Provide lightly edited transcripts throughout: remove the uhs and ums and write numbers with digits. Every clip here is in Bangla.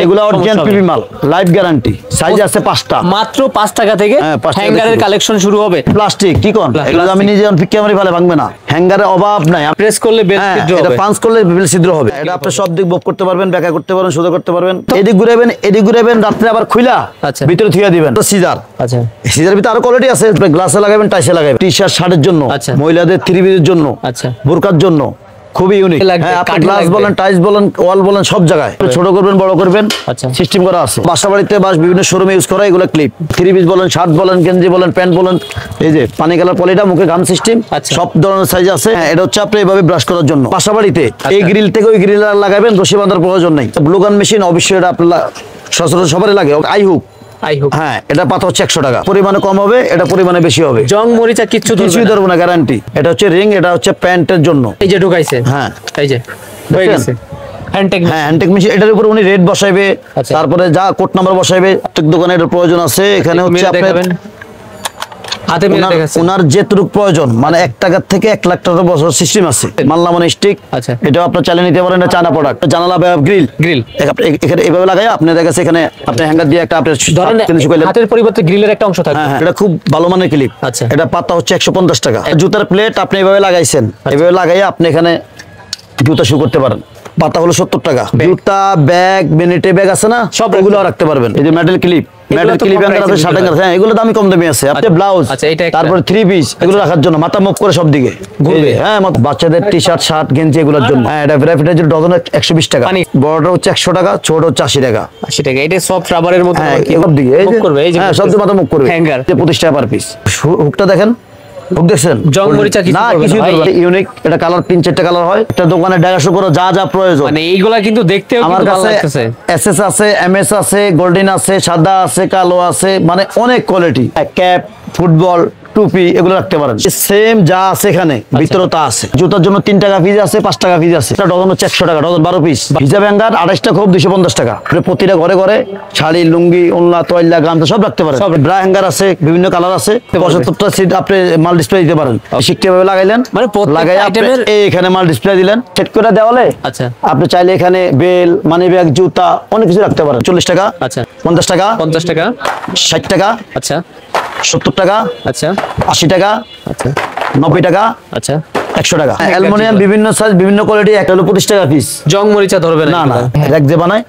এগুলো অরিজিনাল পিপি মাল, লাইফ গ্যারান্টি, সাইজ আছে 5টা, মাত্র 5 টাকা থেকে হ্যাঙ্গারের কালেকশন শুরু হবে। প্লাস্টিক কি কোন এগুলো আমি নিজে ক্যামেরা ফেলে ভাঙবে না, হ্যাঙ্গারের অভাব নাই, প্রেস করলে বেল ছিদ্র হবে, এটা পাঁচ করলে বেল ছিদ্র হবে। এটা আপনি সব দিক বক করতে পারবেন, ব্যাকা করতে পারবেন, সোজা করতে পারবেন, এদিক ঘুরাবেন রাত্রে আবার খুইলা ভিতরে থুইয়া দিবেন। সিজার, আচ্ছা সিজার ভিতরে আরো কোয়ালিটি আছে, গ্লাসে লাগাবেন, টাইসে লাগাবেন, টি-শার্ট শার্টের জন্য, মহিলাদের থ্রি পিসের জন্য, আচ্ছা বোরকার জন্য খুবই ইউনিক। হ্যাঁ, আপনি গ্লাস বলেন, টাইলস বলেন, ওয়াল বলেন, সব জায়গায় ছোট করবেন বড় করবেন সিস্টেম করা আছে। বাসা বাড়িতে বা বিভিন্ন শোরুমে ইউজ করা এগুলো ক্লিপ, থ্রি পিস বলেন, শার্ট বলেন, গেঞ্জি বলেন, প্যান্ট বলেন, এই যে পানি কালার পলিটা, মুখে গাম সিস্টেম, সব ধরনের সাইজ আছে। এটা হচ্ছে আপনি এইভাবে ব্রাশ করার জন্য। বাসা বাড়িতে এই গ্রিল থেকে ওই গ্রিল লাগাবেন, রশি বাঁধার প্রয়োজন নেই। ব্লু গান মেশিন অবশ্যই এটা আপনার সচরাচর সবারই লাগে। আই হুক, হ্যাঁ, এটা পাতা হচ্ছে 100 টাকা, পরিমাণে কম হবে, এটা পরিমাণে বেশি হবে। জং মরিচা কিছুই ধরবো না, গ্যারান্টি। এটা হচ্ছে রিং, এটা হচ্ছে প্যান্টের জন্য। এই যে ঢুকাইছে, হ্যাঁ এই যে হয়ে গেছে হ্যান্ডটেক মেশিন। এটার উপর উনি রেট বসাইবে, তারপরে যা কোড নাম্বার বসাইবে। প্রত্যেক দোকানে এটার প্রয়োজন আছে। এখানে হচ্ছে আপনার ওনার যেটুকু প্রয়োজন, মানে 1 টাকা থেকে 1 লাখ টাকা বছর সিস্টেম আছে। মাল্লা মানে স্টিক, এটা আপনার চালিয়ে নিতে পারেন। এটা চায়না প্রোডাক্ট। জানালা গ্রিল এখানে এভাবে লাগাই আপনি দেখেন, এখানে আপনি হ্যাঙ্গার দিয়ে একটা হাতের পরিবর্তে গ্রিলের একটা অংশ থাকে। এটা খুব ভালো মানের ক্লিপ। এটা পাতা হচ্ছে 150 টাকা। জুতার প্লেট আপনি এভাবে লাগাইছেন, এভাবে লাগাই আপনি এখানে জুতা শু করতে পারেন। পাতা হলো 70 টাকা। জুতা, ব্যাগ, বেনেটে ব্যাগ আছে না, সব এগুলো রাখতে পারবেন। এই যে মেটাল ক্লিপ, মেটাল ক্লিপ আছে, শার্ট হ্যাঙ্গার, হ্যাঁ এগুলো দামি কম দামি আছে। আপনি ব্লাউজ, তারপরে থ্রি পিস, এগুলো রাখার জন্য মাথা মুভ করে সব দিকে ঘুরবে। হ্যাঁ, বাচ্চাদের টি-শার্ট, শার্ট, গেঞ্জি এগুলোর জন্য। হ্যাঁ, এটা ভ্যারাইটির জন্য ডজন 120 টাকা। বড়টা হচ্ছে 100 টাকা, ছোট হচ্ছে 80 টাকা। 80 টাকা। এটা সফট রাবারের মতো সব দিকে এই যে করবে, এই যে হ্যাঁ সব দিকে মাথা মুভ করবে। হ্যাঙ্গার 25 টাকা পার পিস। হুকটা দেখেন, দেখছেন জং মরিচা কিছু ইউনিক। এটা কালার 3-4টা কালার হয়। একটা দোকানে 150 করে যা যা প্রয়োজন। মানে এইগুলা কিন্তু দেখতেও আমার কাছে এসএস আছে, এমএস আছে, গোল্ডেন আছে, সাদা আছে, কালো আছে, মানে অনেক কোয়ালিটি। ক্যাপ, ফুটবল, টুপি এগুলো রাখতে পারেন। সেম যা আছে এখানে ভিতরে তা আছে। জুতার জন্য 3 টাকা পিস আছে, 5 টাকা পিস আছে। এটা ডজন হচ্ছে 100 টাকা, ডজন 12 পিস। হিজাব হ্যাঙ্গার 28টা খুব 250 টাকা। প্রতিটা ঘরে ঘরে শাড়ি, লুঙ্গি, ওড়না, তোয়াল্লা, গামছা সব রাখতে পারেন। ব্রা হ্যাঙ্গার আছে, বিভিন্ন কালার আছে। 75টা সিট আপনি মাল ডিসপ্লে দিতে পারেন। শিখতে ভাবে লাগাইলেন, লাগাই আপনি এখানে মাল ডিসপ্লে দিলেন, সেট করে দেওয়ালে আপনি চাইলে এখানে বেল, মানি ব্যাগ, জুতা অনেক কিছু রাখতে পারেন। 40 টাকা, 50 টাকা, 60 টাকা, 70 টাকা, 80 টাকা, 90 টাকা, 100 টাকা। অ্যালুমিনিয়াম বিভিন্ন সাইজ, বিভিন্ন কোয়ালিটি। একটা হলো 25 টাকা পিস। জং মরিচা ধরবে না, না র‍্যাক দিয়ে বানায়,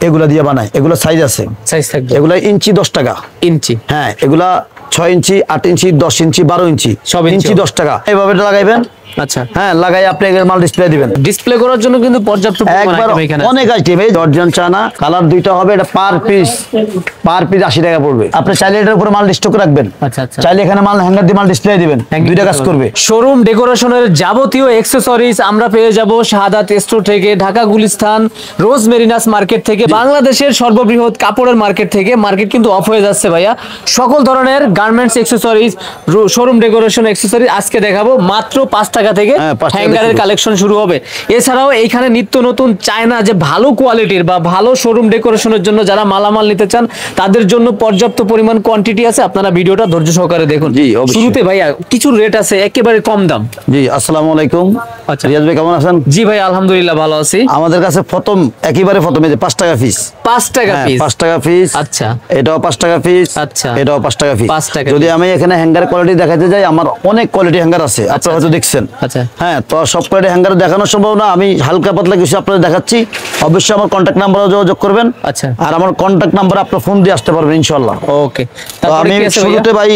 এগুলা দিয়ে বানায়। এগুলো সাইজ আছে, সাইজ থাকবে। এগুলা ইঞ্চি 10 টাকা ইঞ্চি। হ্যাঁ, এগুলা 6 ইঞ্চি, 8 ইঞ্চি, 10 ইঞ্চি, 12 ইঞ্চি, সব ইঞ্চি 10 টাকা। এইভাবে লাগাইবেন। আচ্ছা, হ্যাঁ, লাগাই আপনি মাল ডিসপ্লে দিবেন। ডিসপ্লে করার জন্য কিন্তু পর্যাপ্ত পরিমাণ আইটেম এখানে অনেক আইটেম। এই জর্জিয়ান চায়না কালার 2টা হবে। এটা পার পিস 80 টাকা পড়বে। আপনি চাইলে এটার উপরে মাল স্টক রাখবেন। আচ্ছা, চাইলে এখানে মাল হ্যাঙ্গার দিয়ে মাল ডিসপ্লে দিবেন, 2টা কাজ করবে। শোরুম ডেকোরেশনের যাবতীয় অ্যাকসেসরিজ আমরা পেয়ে যাব শাহাদাত স্টোর থেকে, ঢাকা গুলিস্তান রোজ মেরিনাস মার্কেট থেকে, বাংলাদেশের সর্ববৃহৎ কাপড়ের মার্কেট থেকে। মার্কেট কিন্তু অফ হয়ে যাচ্ছে ভাইয়া। সকল ধরনের garments accessories, showroom decoration accessories আজকে দেখাবো। মাত্র 5 টাকা থেকে হ্যাঙ্গারের কালেকশন শুরু হবে। এছাড়াও এইখানে নিত্য নতুন চায়না যে ভালো কোয়ালিটির বা ভালো শোরুম ডেকোরেশনের জন্য যারা মালামাল নিতে চান তাদের জন্য পর্যাপ্ত পরিমাণ কোয়ান্টিটি আছে। আপনারা ভিডিওটা ধৈর্য সহকারে দেখুন। জি, শুরুতে ভাইয়া কিছু রেট আছে একেবারে কম দাম। জি, আসসালামু আলাইকুম। আচ্ছা, রিয়াজ ভাই কেমন আছেন? জি ভাই, আলহামদুলিল্লাহ ভালো আছি। আমাদের কাছে একেবারে প্রথমে যে 5 টাকা পিস। 5 টাকা পিস, 5 টাকা পিস। আচ্ছা, এটাও 5 টাকা পিস। আচ্ছা, এটাও 5 টাকা পিস। যদি আমি এখানে হ্যাঙ্গার কোয়ালিটি দেখাতে যাই, আমার অনেক কোয়ালিটি হ্যাঙ্গার আছে, আপনারা হয়তো দেখছেন। আচ্ছা, হ্যাঁ, তো সব কোয়ালিটি হ্যাঙ্গার দেখানো সম্ভব না। আমি হালকা পাতলা কিছু আপনাদের দেখাচ্ছি। অবশ্যই আমার কন্টাক্ট নাম্বারে যোগাযোগ করবেন। আচ্ছা, আর আমার কন্টাক্ট নাম্বারে আপনারা ফোন দিয়ে আসতে পারবেন ইনশাআল্লাহ। ওকে, তো আমি শুরুতে ভাই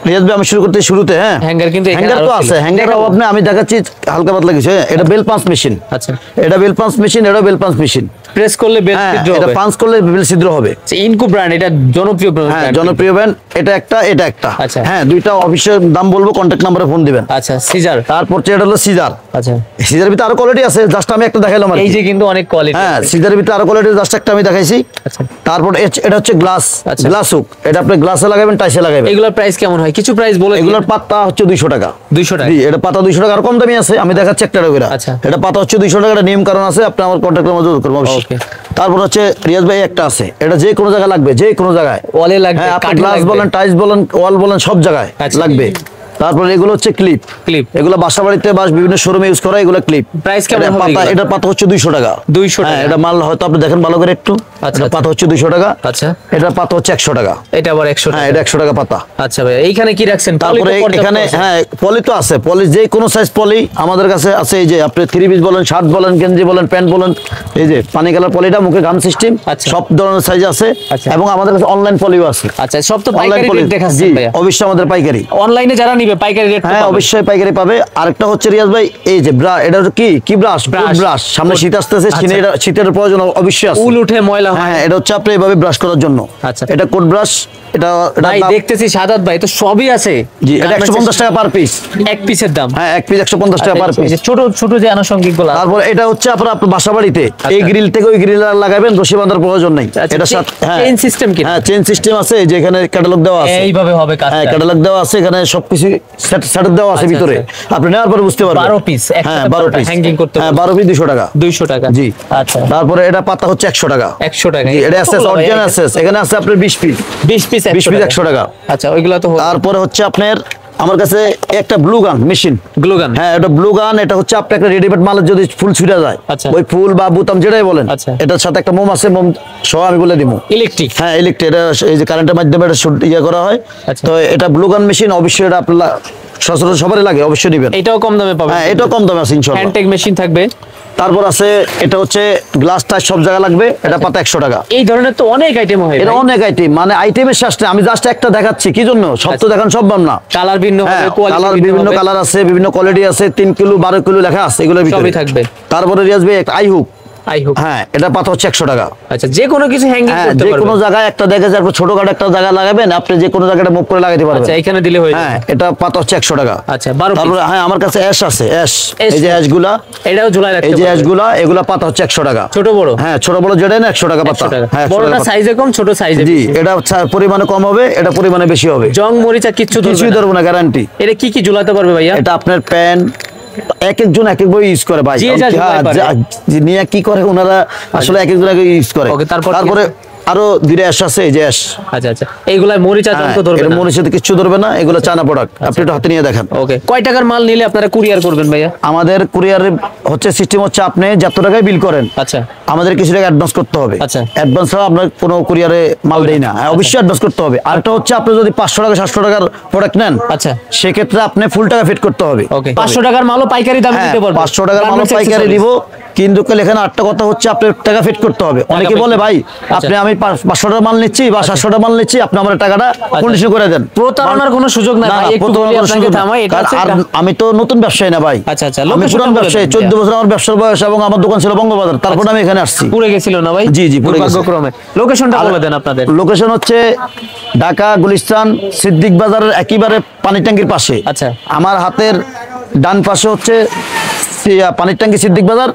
রিয়াজ ভাই, আমি শুরু করতে শুরুতে হ্যাঁ, হ্যাঙ্গার তো আছে, হ্যাঙ্গার অভাব নেই। আমি দেখাচ্ছি হালকা পাতলা কিছু। এটা বেল পাঞ্চ মেশিন। আচ্ছা, এটা বেল পাঞ্চ মেশিন, এটা বেল পাঞ্চ মেশিন। প্রেস করলে বেল ছিদ্র হবে, এটা পাঞ্চ করলে বেল ছিদ্র হবে। ইনকো ব্র্যান্ড, এটা জনপ্রিয় ব্র্যান্ড। হ্যাঁ, জনপ্রিয় ব্র্যান্ড। এটা একটা, এটা একটা। আচ্ছা, হ্যাঁ, দুইটা অফিসের দাম বলবো, কন্টাক্ট নাম্বারে ফোন দিবেন। আচ্ছা, সিজার। তারপর এটা হলো সিজার। আচ্ছা, সিজারের ভিতরে আরো কোয়ালিটি আছে, জাস্ট আমি একটা দেখাইলাম। এই যে কিন্তু অনেক কোয়ালিটি। হ্যাঁ, সিজারের ভিতরে আরো কোয়ালিটি, জাস্ট একটা আমি দেখাইছি। আচ্ছা, তারপর এটা হচ্ছে গ্লাস, গ্লাস হুক। এটা আপনি গ্লাসে লাগাবেন, টাইসে লাগাবেন। এগুলোর প্রাইস কেমন হয়? কিছু প্রাইস বলে। এগুলোর পাতা হচ্ছে 200 টাকা। 200 টাকা? জি, এটা পাতা 200 টাকা। আর কম দামি আছে, আমি দেখাচ্ছি একটা করে। আচ্ছা, এটা পাতা হচ্ছে 200 টাকা। এটা নিয়ম কারণ আছে, আপনি আমার কন্টাক্ট নাম্বার যোগাযোগ করবেন অবশ্যই। তারপর হচ্ছে রিয়াজ ভাই একটা আছে, এটা যে কোনো জায়গায় লাগবে, যে কোনো জায়গায় ওয়ালে লাগবে। আপনি গ্লাস বলেন, টাইলস বলেন, ওয়াল বলেন, সব জায়গায় লাগবে। তারপরে এগুলো হচ্ছে ক্লিপ। ক্লিপ এগুলো বাসা বাড়িতে বা বিভিন্ন শোরুমে ইউজ করা, এগুলো ক্লিপ। প্রাইস কেমন হবে পাতা, এগুলো? এটা পাতা হচ্ছে 200 টাকা। 200 হ্যাঁ, টাকা। এটা মাল হয়তো আপনি দেখেন ভালো করে একটু। আচ্ছা, এটা পাতা হচ্ছে 200 টাকা। আচ্ছা। এটা পাতা হচ্ছে 100 টাকা। এটা আবার 100 হ্যাঁ, টাকা। এটা 100 টাকা পাতা। আচ্ছা ভাই, এইখানে কি রাখছেন? তারপরে পলি তো পর্যাপ্ত এখানে আছে। হ্যাঁ পলি তো আছে, পলি যে কোনো সাইজ পলি আমাদের কাছে আছে। এই যে আপনি 3 পিস বলেন, শার্ট বলেন, গেঞ্জি বলেন, প্যান্ট বলেন, এই যে পানি কালার পলিটা মুখে গাম সিস্টেম, আচ্ছা। সব ধরনের সাইজ আছে। আচ্ছা। এবং আমাদের কাছে অনলাইন পলিও আছে। আচ্ছা, সব তো অনলাইন পাইকারি পলি রেট দেখাচ্ছেন জি, ভাইয়া। অবশ্যই আমাদের পাইকারি। অনলাইনে যারা নিবে পাইকারি রেট হ্যাঁ, অবশ্যই পাইকারি পাবে। আরেকটা হচ্ছে রিয়াজ ভাই, এই যে এটা হচ্ছে কি ব্রাশ, Brush। ব্রাশ। সামনে শীত আসতেছে, আচ্ছা। শীতের প্রয়োজন অবশ্যই আছে। উল উঠে ময়লা হয়। হ্যাঁ, এটা হচ্ছে আপনি এইভাবে ব্রাশ করার জন্য। আচ্ছা। এটা কোট ব্রাশ। এটা ভাই দেখতেছি সাদাত ভাই তো সবই আছে। জি, এটা 150 টাকা পার পিস। এক পিসের দাম। হ্যাঁ, এক পিস 150 টাকা পার আচ্ছা, এই পিস। যে ছোট ছোট যে আনুষঙ্গিক গুলো। তারপর এটা হচ্ছে আপনার বাসা বাড়িতে এই গ্রিল থেকে ওই গ্রিল লাগাবেন, রশি বাঁধার প্রয়োজন নেই। আচ্ছা, এটা সাথে চেইন সিস্টেম কি? হ্যাঁ, চেইন সিস্টেম আছে, যে এখানে ক্যাটালগ দেওয়া আছে। এইভাবে হবে কাজ। হ্যাঁ, ক্যাটালগ দেওয়া আছে, এখানে সবকিছু সেট দেওয়া আছে আচ্ছা, ভিতরে। আপনি নেওয়ার পরে বুঝতে পারবেন। 12 পিস হ্যাঁ, 12 পিস হ্যাঙ্গিং করতে। হ্যাঁ, 12 পিস 200 টাকা। 200 টাকা। জি। আচ্ছা। তারপরে এটা পাতা হচ্ছে 100 টাকা। 100 টাকা। জি, এটা এসএস অরিজিনাল এসএস। এখানে আছে আপনার 20 পিস। 20 পিস 20 পিস 100 টাকা। আচ্ছা, ওইগুলো তো তারপরে হচ্ছে আপনার আমার কাছে একটা ব্লু গান মেশিন। গ্লু গান। হ্যাঁ, এটা ব্লু গান। এটা হচ্ছে আপনি একটা রেডিমেড মালের যদি ফুল ছিঁড়া যায়, আচ্ছা। ওই ফুল বা বুতাম যেটাই বলেন, আচ্ছা। এটার সাথে একটা মোম আছে, মোম সহ আমি বলে দিব। ইলেকট্রিক। হ্যাঁ, ইলেকট্রিক। এটা এই যে কারেন্টের মাধ্যমে এটা ইয়ে করা হয়। আচ্ছা। তো এটা ব্লু গান মেশিন, অবশ্যই এটা আপনার সচরাচর সবারই লাগে, অবশ্যই নেবেন। এটাও কম দামে পাবেন। হ্যাঁ, এটাও কম দামে আছে ইনশাআল্লাহ। হ্যান্ডটেক মেশিন থাকবে। তারপর আছে এটা হচ্ছে গ্লাস টাচ সব জায়গা লাগবে, এটা পাতা 100 টাকা। এই ধরনের তো অনেক আইটেম হয়। এটা অনেক আইটেম, মানে আইটেমের শেষ নেই। আমি জাস্ট একটা দেখাচ্ছি, কি জন্য সব তো দেখান সম্ভব না। কালার ভিন্ন হবে, হ্যাঁ, কোয়ালিটি কালার বিভিন্ন কালার আছে, বিভিন্ন কোয়ালিটি আছে। 3 কিলো 12 কিলো লেখা আছে এগুলোর ভিতরে। সবই থাকবে। তারপরে রিয়াজ ভাই একটা আই হুক। I hope. হ্যাঁ, এটা পাতা হচ্ছে 100 টাকা। আচ্ছা, যে কোনো কিছু হ্যাঙ্গিং হ্যাঁ, করতে যে পারবেন। কোনো জায়গায় একটা দেখে যার ছোটখাটো একটা জায়গা লাগাবেন, আপনি যে কোনো জায়গাটা মুভ করে লাগাতে পারবেন। আচ্ছা, এখানে দিলে হয়ে হ্যাঁ, যাবে। এটা পাতা হচ্ছে 100 টাকা। আচ্ছা, 12 পিস। তারপরে হ্যাঁ, আমার কাছে অ্যাশ আছে, অ্যাশ। অ্যাশ। এই যে অ্যাশগুলা, এটাও ঝুলাই রাখতে এই যে পারবেন। অ্যাশগুলা, এগুলা পাতা হচ্ছে 100 টাকা। ছোট বড়। হ্যাঁ, ছোট বড় যেটা না 100 টাকা পাতা। 100 টাকা। হ্যাঁ, 100 বড়টা টাকা পাতা। সাইজে কম, ছোট সাইজে জি, বেশি। এটা পরিমাণে কম হবে, এটা পরিমাণে বেশি হবে। জং মরিচা কিচ্ছু কিছুই ধরবো না, গ্যারান্টি। এটা কি কি ঝুলাতে পারবে ভাইয়া? এটা আপনার প্যান এক একজন এক এক বই ইউজ করে ভাই। যে যা ঝুলাই পারে। নিয়ে কি করে ওনারা আসলে এক একজন ইউজ করে। ওকে, তারপরে আরো দুইটা অ্যাশ আছে, এই যে অ্যাশ। আচ্ছা আচ্ছা, এইগুলা মরিচা জং তো ধরবে না। মরিচের কিছু ধরবে না, এগুলো চায়না প্রোডাক্ট। আপনি এটা হাতে নিয়ে দেখেন। ওকে, কয় টাকার মাল নিলে আপনারা কুরিয়ার করবেন ভাইয়া? আমাদের কুরিয়ারের হচ্ছে সিস্টেম হচ্ছে, আপনি যত টাকায় বিল করেন আচ্ছা আমাদের কিছু টাকা অ্যাডভান্স করতে হবে। আচ্ছা। অ্যাডভান্স ছাড়া আমরা কোনো কুরিয়ারে মাল দেই না। হ্যাঁ, অবশ্যই অ্যাডভান্স করতে হবে। আরেকটা হচ্ছে, আপনি যদি 500 টাকা 700 টাকার প্রোডাক্ট নেন, আচ্ছা, সেক্ষেত্রে আপনি ফুল টাকা ফিট করতে হবে। ওকে। 500 টাকার মালও পাইকারি দামে হ্যাঁ, দিতে পারবো। 500 টাকার মাল Garments পাইকারি accessories। দিব। কিন্তু এখানে আরেকটা কথা হচ্ছে, আপনার টাকা ফিট করতে হবে। অনেকে fit বলে ভাই, আচ্ছা। আপনি আমি 500 টাকার মাল নিচ্ছি বা 700 টাকার মাল নিচ্ছি, আপনি আমার টাকাটা কন্ডিশন করে দেন। প্রতারণার কোনো সুযোগ নাই না, ভাই, না, একটু প্রতারণার বলি কোনো আপনাকে সুযোগ নাই। থামাই, এটা কারণ হচ্ছে আমি তো নতুন ব্যবসায়ী না ভাই। আচ্ছা, আচ্ছা, আমি location পুরান টা বলে ব্যবসায়ী। দেন। 14 বছর আমার ব্যবসার বয়স, এবং আমার দোকান ছিল বঙ্গবাজার। তারপর আমি এখানে আসছি। পুড়ে গেছিল না ভাই? জি, জি, পুড়ে গেছে। দুর্ভাগ্যক্রমে। লোকেশনটা বলে দেন আপনাদের। লোকেশন হচ্ছে ঢাকা গুলিস্তান সিদ্দিক বাজারের একেবারে পানির ট্যাঙ্কির পাশে। আচ্ছা। আমার হাতের ডান পাশে হচ্ছে পানির ট্যাঙ্কি সিদ্দিক বাজার,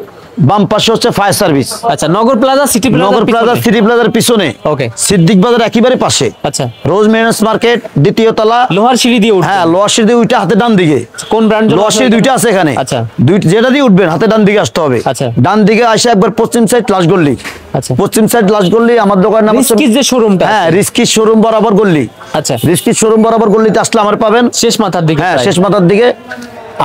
বাম পাশে হচ্ছে ফায়ার সার্ভিস। আচ্ছা, নগর প্লাজা, সিটি প্লাজা, নগর প্লাজা সিটি প্লাজার পিছনে, ওকে। সিদ্দিক বাজার একেবারে পাশে। আচ্ছা, রোজ মেরিনাস মার্কেট, দ্বিতীয় তলা। লোহার সিঁড়ি দিয়ে উঠবে। হ্যাঁ, লোহার সিঁড়ি দিয়ে উঠে হাতে ডান দিকে। কোন ব্র্যান্ড? লোহার সিঁড়ি দুইটা আছে এখানে। আচ্ছা। যেটা দিয়ে উঠবেন হাতে ডান দিকে আসতে হবে। আচ্ছা। ডান দিকে আসে একবার পশ্চিম সাইড লাস্ট গল্লি। আচ্ছা, পশ্চিম সাইড লাস্ট গল্লি, আমার দোকানের নাম হচ্ছে রিস্কির যে শোরুমটা। হ্যাঁ, রিস্কি শোরুম বরাবর গল্লি। আচ্ছা, রিস্কি শোরুম বরাবর গল্লিতে আসলে আমার পাবেন শেষ মাথার দিকে। হ্যাঁ, প্রায়। শেষ মাথার দিকে।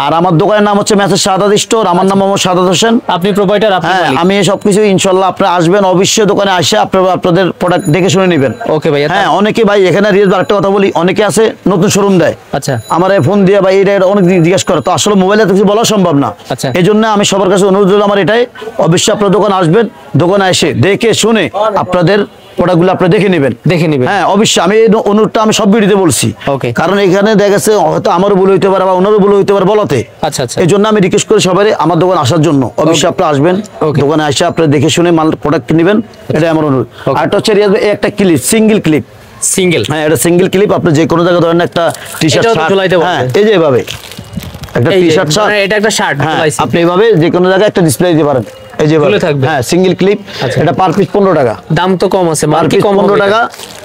আর আমার দোকানের নাম হচ্ছে মেসেজ শাহাদাত স্টোর। আমার নাম মোহাম্মদ শাহাদাত হোসেন। আপনি প্রোভাইডার, আপনি হ্যাঁ, মালিক। আমি সবকিছু ইনশাল্লাহ, আপনারা আসবেন অবশ্যই দোকানে আসে আপনাদের প্রোডাক্ট দেখে শুনে নেবেন। ওকে ভাইয়া। হ্যাঁ, অনেকে ভাই এখানে রিয়েল আরেকটা কথা বলি, অনেকে আছে নতুন শোরুম দেয়। আচ্ছা, আমার ফোন দিয়ে ভাই এটা অনেক জিজ্ঞেস করে, তো আসলে মোবাইলে তো কিছু বলা সম্ভব না। আচ্ছা। এই জন্য আমি সবার কাছে অনুরোধ রইল আমার এটাই, অবশ্যই আপনার দোকানে আসবেন, দোকানে এসে দেখে শুনে আপনাদের প্রোডাক্টগুলো আপনি দেখে নেবেন। দেখে নেবেন। হ্যাঁ, অবশ্যই আমি এই অনুরোধটা আমি সব ভিডিওতে বলছি। ওকে। কারণ এখানে দেখা গেছে হয়তো আমারও ভুল হইতে পারে বা ওনারও ভুল হইতে পারে বলতে। আচ্ছা, আচ্ছা। এই জন্য আমি রিকোয়েস্ট করি সবাই আমার দোকানে আসার জন্য। অবশ্যই আপনি আসবেন, ওকে। দোকানে এসে আপনি দেখে শুনে মাল প্রোডাক্ট নেবেন, এটাই আমার অনুরোধ। ওকে। আরেকটা হচ্ছে রিয়াজ ভাই, এই একটা ক্লিপ, সিঙ্গেল ক্লিপ। সিঙ্গেল। হ্যাঁ, এটা সিঙ্গেল ক্লিপ। আপনি যে কোনো জায়গায় ধরেন একটা টি শার্ট, এটাও তো ঝুলাইতে পারবেন। হ্যাঁ, এই যে এভাবে একটা এই টি যে, শার্ট, মানে এটা একটা শার্ট হ্যাঁ, ঝুলাইছি। আপনি এভাবে যে কোনো জায়গায় একটা ডিসপ্লে দিতে পারেন। এই যে ঝুলে থাকবে। হ্যাঁ, সিঙ্গেল ক্লিপ। আচ্ছা। এটা পার পিস 15 টাকা। দাম তো কম আছে, মান পার কি পিস কম 15 হবে? টাকা।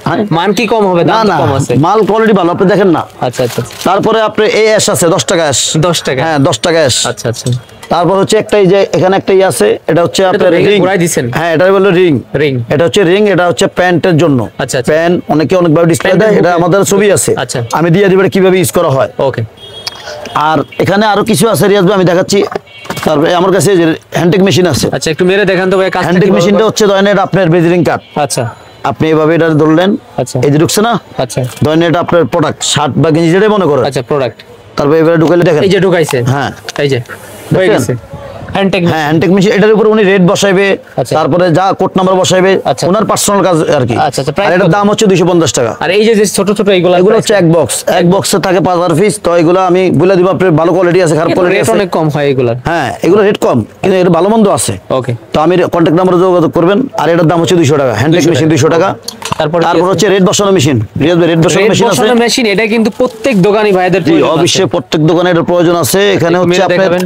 হ্যাঁ, মান কি কম হবে? না দাম তো না, কম আছে। মাল কোয়ালিটি ভালো, আপনি দেখেন না। আচ্ছা, আচ্ছা। তারপরে আপনি এই অ্যাশ আছে 10 টাকা অ্যাশ। 10 টাকা। হ্যাঁ, 10 টাকা অ্যাশ। আচ্ছা, আচ্ছা। তারপর হচ্ছে একটা এই যে এখানে একটা আছে, এটা হচ্ছে এটা তো আপনার রিং রিং। ঘুরাই দিছেন। হ্যাঁ, এটা হলো রিং। রিং। এটা হচ্ছে রিং, এটা হচ্ছে প্যান্টের জন্য। আচ্ছা, আচ্ছা। প্যান্ট অনেকে অনেকভাবে ডিসপ্লে প্যান্টের দেয়, এটা বুকে। আমাদের ছবি আছে। আচ্ছা। আমি দিয়ে দিব এটা কিভাবে ইউজ করা হয়। ওকে। আর এখানে আরো কিছু আছে রিয়াজ ভাই, আমি দেখাচ্ছি। তারপরে আমার কাছে হ্যান্ডটেক মেশিন আছে। আচ্ছা একটু মেরে দেখান তো ভাই কাজটা হ্যান্ডটেক কিভাবে মেশিনটা করে? হচ্ছে ধরেন এটা আপনার বেজিং কাট, আচ্ছা আপনি এভাবে এটা ধরলেন, আচ্ছা এই যে ঢুকছে না, আচ্ছা ধরেন এটা আপনার প্রোডাক্ট শার্ট বা গেঞ্জি যেটাই মনে করেন, আচ্ছা প্রোডাক্ট তারপরে এবারে ঢুকাইলে দেখেন, এই যে ঢুকাইছে, হ্যাঁ এই যে হয়ে দেখেন? গেছে হ্যান্ডটেক। হ্যাঁ হ্যান্ডটেক মেশিন, এটার উপর উনি রেট বসাইবে, আচ্ছা। তারপরে যা কোড নাম্বার বসাইবে, আচ্ছা। ওনার পার্সোনাল কাজ আর কি। আচ্ছা, আচ্ছা, price আর এটার কত? দাম হচ্ছে 250 টাকা। আর এই যে যে ছোট ছোট এইগুলা এগুলো হচ্ছে এক বক্সে থাকে 5000 পিস। তো এগুলো আমি বলে দিব, আপনার ভালো কোয়ালিটি আছে, খারাপ কোয়ালিটি রেট আছে। অনেক কম হয় এগুলার। হ্যাঁ এগুলো রেট কম, কিন্তু এর ভালো মন্দ আছে। ওকে তো আমি কন্ট্যাক্ট নাম্বারে যোগাযোগ করবেন। আর এটার দাম হচ্ছে 200 টাকা, হ্যান্ডটেক 200 মেশিন 200 টাকা। তারপরে তারপর হচ্ছে রেট বসানো মেশিন, রিয়াজ ভাই রেট বসানো রেট মেশিন আছে। বসানো মেশিন, এটা কিন্তু প্রত্যেক দোকানি ভাইদের জি প্রয়োজন আছে। অবশ্যই প্রত্যেক দোকানে এটার প্রয়োজন আছে। এখানে হচ্ছে মেরে আপনার দেখাবেন,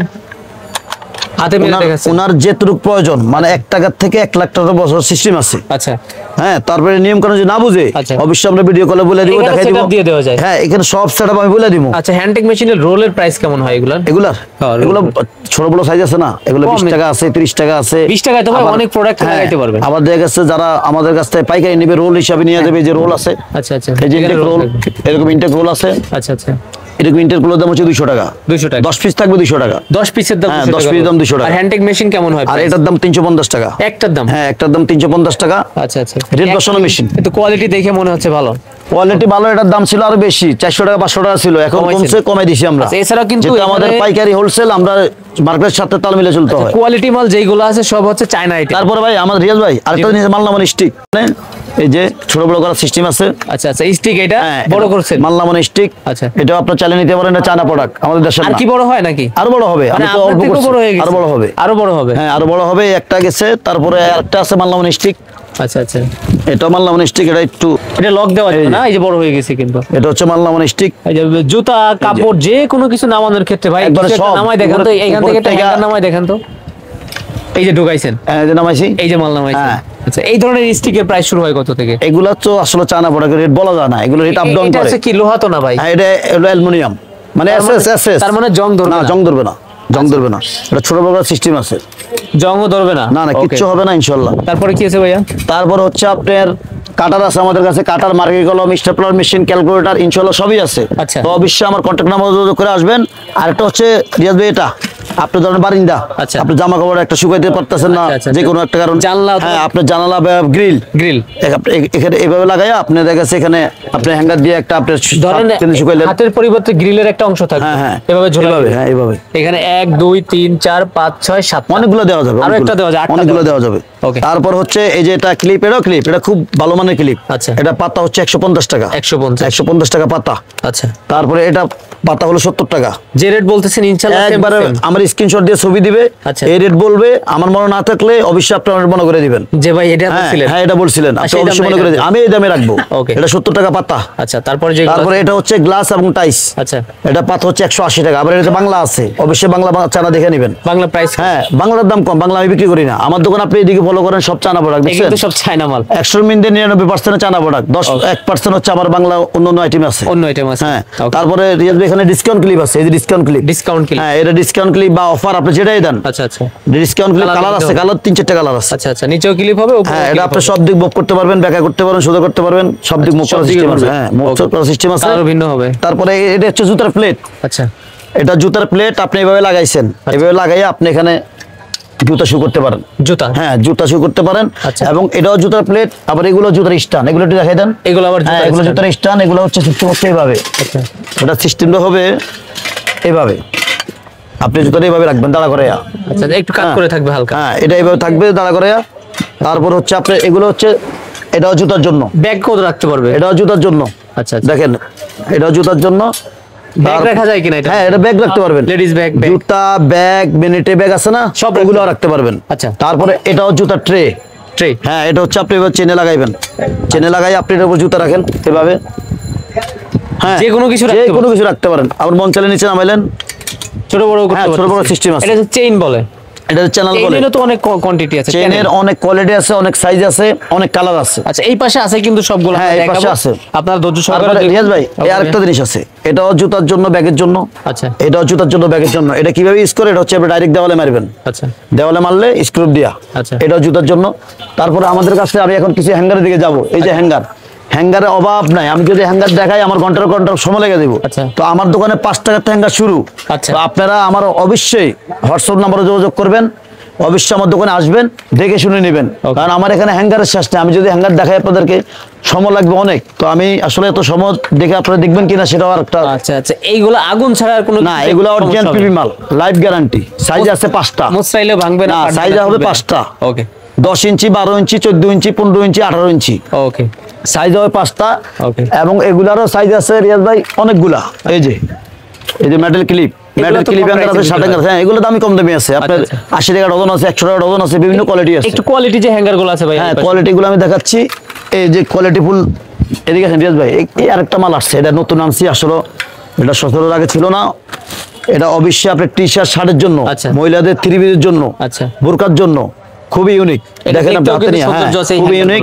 হাতে মেরে দেখাচ্ছেন। ওনার যেটুকু প্রয়োজন, মানে 1 টাকা থেকে 1 লাখ টাকা বছর সিস্টেম আছে। আচ্ছা হ্যাঁ তারপরে নিয়ম কানুন যদি না বুঝে, আচ্ছা। অবশ্যই আমরা ভিডিও কলে বলে দিব, এখানে দেখাই দিব, setup দিয়ে দেওয়া যায়। হ্যাঁ এখানে সব সেটআপ আমি বলে দিব। আচ্ছা হ্যান্ডটেক মেশিনের রোলের প্রাইস কেমন হয় এগুলার? এগুলার হ্যাঁ, এগুলো ছোট বড় সাইজ আছে না, এগুলো 20 কম। টাকা আছে, 30 টাকা আছে। 20 টাকায় তো ভাই আবার- অনেক প্রোডাক্ট হ্যাঁ, লাগাইতে পারবেন। আবার দেখা গেছে যারা আমাদের কাছ থেকে পাইকারি নেবে, রোল হিসাবে নিয়ে যাবে, যে রোল আছে, আচ্ছা আচ্ছা এই যে এখানে ইনটেক roll রোল, থাকবে। এরকম ইনটেক রোল আছে, আচ্ছা আচ্ছা এরকম ইনটেক রোলের দাম হচ্ছে 200 টাকা। 200 টাকা 10 পিস থাকবে 200 টাকা। 10 পিসের দাম হ্যাঁ, 200 10 টাকা। পিসের দাম 200 টাকা। আর হ্যান্ডটেক মেশিন কেমন হয় আর price? এটার দাম 350 টাকা। একটার দাম? হ্যাঁ একটার দাম 350 টাকা। আচ্ছা আচ্ছা রেট বসানো মেশিন। কিন্তু কোয়ালিটি দেখে মনে হচ্ছে ভালো। কোয়ালিটি ভালো, এটার দাম ছিল আরো বেশি, 400 টাকা 500 টাকা ছিল, এখন কমাইছেন? কমছে, কমাই দিছি আমরা। আচ্ছা, এছাড়াও কিন্তু যেহেতু আমাদের এখানে- পাইকারি হোলসেল, আমরা মার্কেটের সাথে তাল মিলে চলতে হয়। কোয়ালিটি মাল যেগুলো আছে সব হচ্ছে চায়না আইটেম। তারপরে ভাই আমার রিয়াজ ভাই আরেকটা জিনিস, মাল্লামান স্টিক, এই যে ছোট বড় করার সিস্টেম আছে। আচ্ছা আচ্ছা স্টিক এটা হ্যাঁ, বড় এটা করছেন? মাল্লামান স্টিক। আচ্ছা। এটা আপনার চালিয়ে নিতে পারেন, এটা চায়না প্রোডাক্ট, আমাদের দেশের আর না। কি বড় হয় নাকি? আরো বড় হবে, মানে আমি তো আপনার অল্প থেকেও করছি। বড় হয়ে গেছে? আরো বড় হবে, আরো বড় হবে। হ্যাঁ আরো বড় হবে। একটা গেছে, তারপরে আরেকটা আছে মাল্লামান স্টিক, আচ্ছা আচ্ছা এটা মাল্লামান স্টিক, এটা একটু, এটা লক দেওয়া যাবে এই যে। না? এই যে বড় হয়ে গেছে কিন্তু। এটা হচ্ছে মাল্লামান স্টিক। এই যে জুতা কাপড় যে কোনো কিছু নামানোর ক্ষেত্রে ভাই একবারে কিছু একটা সব, নামাই দেখান তো, উপরে- এইখান উপরে থেকে একটা থেকে- হ্যাঙ্গার নামাই দেখান তো। এই যে ঢুকাইছেন, এই যে নামাইছি। এই যে মাল নামাইছেন। হ্যাঁ। আচ্ছা এই ধরনের স্টিকের প্রাইস শুরু হয় কত থেকে? এগুলা তো আসলে চায়না প্রোডাক্ট, রেট বলা যায় না, এগুলো রেট আপ ডাউন এটা করে। হচ্ছে কি লোহা তো না ভাই? হ্যাঁ এটা হলো অ্যালুমিনিয়াম, মানে এসএস। তার মানে জং ধরবে না, না? জং ধরবে না, জং ধরবে না। এটা ছোট বড় সিস্টেম আছে, জংও ধরবে না? না না Okay. কিচ্ছু হবে না ইনশাআল্লাহ। তারপরে কি আছে ভাইয়া? তারপর হচ্ছে আপনার কাটার আছে আমাদের কাছে, কাটার, মার্কিং কলম, স্টেপলার মেশিন, ক্যালকুলেটর, ইনশাআল্লাহ সবই আছে। আচ্ছা। তো অবশ্যই আমার কন্ট্যাক্ট নাম্বার যোগাযোগ করে আসবেন। আর একটা হচ্ছে রিয়াজ ভাই, এটা আপনি ধরেন বারিন্দা, আচ্ছা। আপনি জামা কাপড় একটা শুকাইতে পারতেছেন না, আচ্ছা, আচ্ছা, যে কোনো একটা কারণ, জানলা অথবা- হ্যাঁ আপনার জানালা বা গ্রিল, গ্রিল এখানে এইভাবে লাগাইয়া আপনি দেখা গেছে এখানে আপনি হ্যাঙ্গার দিয়ে একটা আপনার ধরেন শুকাইলেন। হাতের পরিবর্তে গ্রিলের একটা অংশ থাকবে, হ্যাঁ হ্যাঁ এভাবে ঝোলা এইভাবে, হ্যাঁ এইভাবে এখানে 1 2 3 4 5 6 7 অনেকগুলো দেওয়া যাবে, আরো অনেকগুলো। একটা দেওয়া যায়, 8টা অনেকগুলো দেওয়া দেওয়া যাবে। Okay. তারপর হচ্ছে এই যে এটা ক্লিপ, এটাও ক্লিপ, এটা খুব ভালো মানের ক্লিপ। আচ্ছা। এটা পাতা হচ্ছে 150 টাকা। 150 150 টাকা পাতা। আচ্ছা তারপরে এটা পাতা হলো 70 টাকা। যে রেট বলতেছেন ইনশাআল্লাহ same একবারে to same? আমার স্ক্রিনশট দিয়ে ছবি দিবে, আচ্ছা। এই রেট বলবে, আমার মনে না থাকলে অবশ্যই আপনি আমার মনে করে দিবেন। যে ভাই এটা হ্যাঁ বলছিলেন? হ্যাঁ এটা বলছিলেন, আপনি সেই অবশ্যই দামে মনে করে রাখবেন। দিবেন, আমি এই দামে রাখবো। Okay. এটা 70 টাকা পাতা। আচ্ছা তারপরে যে তারপরে এটা হচ্ছে গ্লাস এবং টাইস, আচ্ছা এটা পাতা হচ্ছে 180 টাকা। আবার এটা বাংলা আছে, অবশ্যই বাংলা চানা দেখে নেবেন। বাংলা প্রাইস হ্যাঁ বাংলার দাম কম, বাংলা আমি বিক্রি করি না। আমার দোকান আপনি এদিকে ফলো করেন, সব চানা প্রোডাক্ট দেখছেন, কিন্তু সব চায়না মাল, 100 মিনিটে 99% চানা প্রোডাক্ট, 1% হচ্ছে আমার বাংলা অন্য আইটেম আছে। অন্য আইটেম আছে। হ্যাঁ Okay. তারপরে রিয়াজ ভাই এখানে ডিসকাউন্ট ক্লিপ আছে, এই যে ডিসকাউন্ট ক্লিপ। ডিসকাউন্ট কি? হ্যাঁ এটা ডিসকাউন্ট ক্লিপ বা অফার, আপনি যেটাই দেন। আচ্ছা আচ্ছা ডিসকাউন্ট ক্লিপ Colour কালার দিতে আছে, হবে। কালার 3-4টা কালার আছে। আচ্ছা আচ্ছা নিচেও ক্লিপ হবে উপরেও হ্যাঁ clip এটা আপনি হবে। সব দিক মুভ করতে পারবেন, ব্যাকা করতে পারবেন, সোজা করতে পারবেন, সব দিক মুভ সব করার দিকে সিস্টেম আছে। করবে। হ্যাঁ মুভ Okay. করার সিস্টেম আছে। কালারও ভিন্ন হবে। তারপরে এটা হচ্ছে জুতার প্লেট। আচ্ছা এটা জুতার প্লেট, আপনি এভাবে লাগাইছেন, এভাবে লাগাইয়া আপনি এখানে জুতা শু করতে পারেন। জুতা হ্যাঁ জুতা শু করতে পারেন। আচ্ছা। এবং এটাও জুতার প্লেট, আবার এগুলো জুতার স্ট্যান্ড, এগুলো একটু দেখাই দেন। এগুলো আবার হ্যাঁ জুতা এগুলো জুতার স্ট্যান্ড, এগুলো হচ্ছে সিস্টেম হচ্ছে এইভাবে। আচ্ছা ওটা সিস্টেমটা হবে এইভাবে, আপনি জুতাটা এইভাবে রাখবেন দাঁড়া করে। আচ্ছা একটু কাট করে থাকবে হালকা। হ্যাঁ এটা এইভাবে থাকবে দাঁড়া করে। তারপর হচ্ছে আপনি এগুলো হচ্ছে, এটাও জুতার জন্য, ব্যাগ কত রাখতে পারবে? এটাও জুতার জন্য। আচ্ছা আচ্ছা দেখেন এটাও জুতার জন্য। ব্যাগ রাখা যায় কিনা এটা? হ্যাঁ এটা ব্যাগ রাখতে পারবেন, লেডিস ব্যাগ জুতা ব্যাগ বেনেটে ব্যাগ আছে না, সব ওগুলো রাখতে পারবেন। আচ্ছা। তারপরে এটাও জুতার ট্রে। ট্রে হ্যাঁ এটা হচ্ছে আপনি এবার চেনে লাগাইবেন, চেনে লাগাই আপনি এটার উপর জুতা রাখেন এভাবে। হ্যাঁ যে কোনো কিছু যে রাখতে কোনো কিছু রাখতে পারেন, আবার মন চালে নিচে নামাইলেন। ছোট বড় করতে হ্যাঁ, ছোট বড় পারতেছি। system আছে। এটা চেইন বলে, এটা চ্যানেল বলে। চেইনেরও তো অনেক কোয়ান্টিটি আছে। চেনের অনেক কোয়ালিটি আছে, অনেক সাইজ আছে, অনেক কালার আছে। আচ্ছা এই পাশে আছে কিন্তু সবগুলো হ্যাঁ, আমরা এই পাশে দেখাবো। আছে। আপনার ধৈর্য সহকারে তারপরে দেখুন। রিয়াজ ভাই এই Okay. আরেকটা জিনিস আছে, এটাও জুতার জন্য ব্যাগের জন্য। আচ্ছা এটাও জুতার জন্য ব্যাগের জন্য। এটা কিভাবে ইউজ করে, এটা হচ্ছে আপনি ডাইরেক্ট দেওয়ালে মারবেন, আচ্ছা দেওয়ালে মারলে স্ক্রু দিয়া। আচ্ছা। এটাও জুতার জন্য। তারপরে আমাদের কাছে আমি এখন কিছু হ্যাঙ্গারের দিকে যাব, এই যে হ্যাঙ্গার, হ্যাঙ্গারের অভাব নাই। আমি যদি হ্যাঙ্গার দেখাই আমার ঘন্টার ঘন্টার সময় লেগে দেবো। আচ্ছা। তো আমার দোকানে 5 টাকার হ্যাঙ্গার শুরু। আচ্ছা। তো আপনারা আমার অবশ্যই হোয়াটসঅ্যাপ নম্বরে যোগাযোগ করবেন, অবশ্যই আমার দোকানে আসবেন, দেখে শুনে নেবেন। কারণ আমার এখানে হ্যাঙ্গারের শেষ নেই। আমি যদি হ্যাঙ্গার দেখাই আপনাদেরকে সময় লাগবে অনেক, তো আমি আসলে এত সময় দেখে আপনারা দেখবেন কিনা সেটাও আর একটা। আচ্ছা আচ্ছা, এইগুলো আগুন ছাড়া আর কোনো না, এগুলো অরিজিনাল পিপি মাল, লাইফ গ্যারান্টি। সাইজ আছে 5টা, মোস্টাইলে ভাঙবে না? সাইজ হবে 5টা। ওকে 10 ইঞ্চি, 12 ইঞ্চি, 14 ইঞ্চি, 15 ইঞ্চি, 18 ইঞ্চি ওকে সাইজ হবে 5টা। Okay. এবং এগুলারও সাইজ আছে রিয়াজ ভাই অনেকগুলা। এই যে মেটাল ক্লিপ, মেটাল তো ক্লিপ কম হ্যাঙ্গার আছে, price এর 60 হ্যাঙ্গার। হ্যাঁ, এগুলো দামি কম দামি আছে। আপনার আচ্ছা। 80 টাকা ডজন আছে, 100 টাকা ডজন আছে, বিভিন্ন কোয়ালিটি আছে। একটু কোয়ালিটি যে হ্যাঙ্গার গুলো আছে ভাই, হ্যাঁ, কোয়ালিটি গুলো আমি দেখাচ্ছি। এই যে কোয়ালিটি ফুল, এদিকে আসেন রিয়াজ ভাই। এই আরেকটা মাল আসছে, এটা নতুন আনছি আসলে, এটা 17 আগে ছিল না। এটা অবশ্যই আপনার টি শার্ট, শার্টের জন্য, আচ্ছা। মহিলাদের থ্রি পিসের জন্য, আচ্ছা। বোরকার জন্য খুবই ইউনিক। দেখেন আপনি হাতে নিয়ে, হ্যাঁ, খুবই ইউনিক।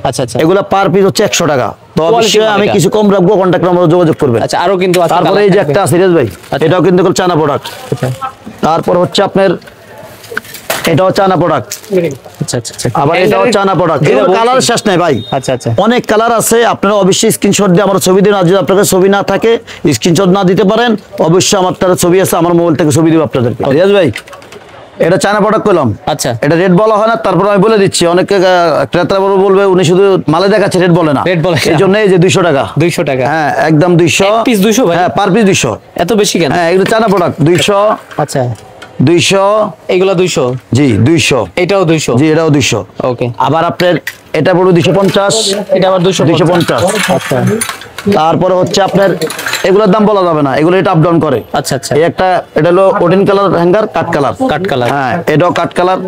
আচ্ছা আচ্ছা এগুলা পার পিস হচ্ছে 100 টাকা। তো Quality অবশ্যই মাল আমি এটা। কিছু কম রাখবো, কন্ট্যাক্ট নাম্বারে যোগাযোগ করবেন। আচ্ছা, আরো কিন্তু আছে তারপরে colour এই যে থাকবে। একটা সিরিয়াস ভাই, আচ্ছা। এটাও কিন্তু চায়না প্রোডাক্ট। আচ্ছা তারপর হচ্ছে আপনার এটাও চায়না প্রোডাক্ট। আচ্ছা আচ্ছা আচ্ছা। আবার এটাও চায়না প্রোডাক্ট। এর কালার শেষ নাই ভাই। আচ্ছা আচ্ছা অনেক কালার আছে। আপনারা অবশ্যই স্ক্রিনশট দিয়ে আমার ছবি দিন। আর যদি আপনাদের ছবি না থাকে, স্ক্রিনশট না দিতে পারেন, অবশ্যই আমার তার ছবি আছে, আমার মোবাইল থেকে ছবি দিব আপনাদেরকে। রিয়াজ ভাই, এটা চায়না প্রোডাক্ট করলাম। আচ্ছা। এটা রেট বলা হয় না, তারপর আমি বলে দিচ্ছি। অনেকে ক্রেতা বলবে উনি শুধু মালে দেখাচ্ছে, রেট বলে না। রেট বলে না। এই জন্য এই যে 200 টাকা। 200 টাকা। হ্যাঁ, একদম 200 এক piece 200 ভাই? হ্যাঁ, পার পিস 200। এত বেশি কেন? হ্যাঁ, এগুলো চায়না প্রোডাক্ট। 200 আচ্ছা, 200 এগুলা 200, জি 200 এটাও 200। জি, এটাও 200। ওকে, আবার আপনার এটা পড়বে 250, এটা আবার 250। আচ্ছা তারপরে হচ্ছে আপনার এগুলোর দাম বলা যাবে না, এগুলো এটা আপ ডাউন করে। আচ্ছা আচ্ছা। এই একটা, এটা হলো ওডিন কালার হ্যাঙ্গার, কাট কালার। কাট কালার। হ্যাঁ, এটাও কাট কালার।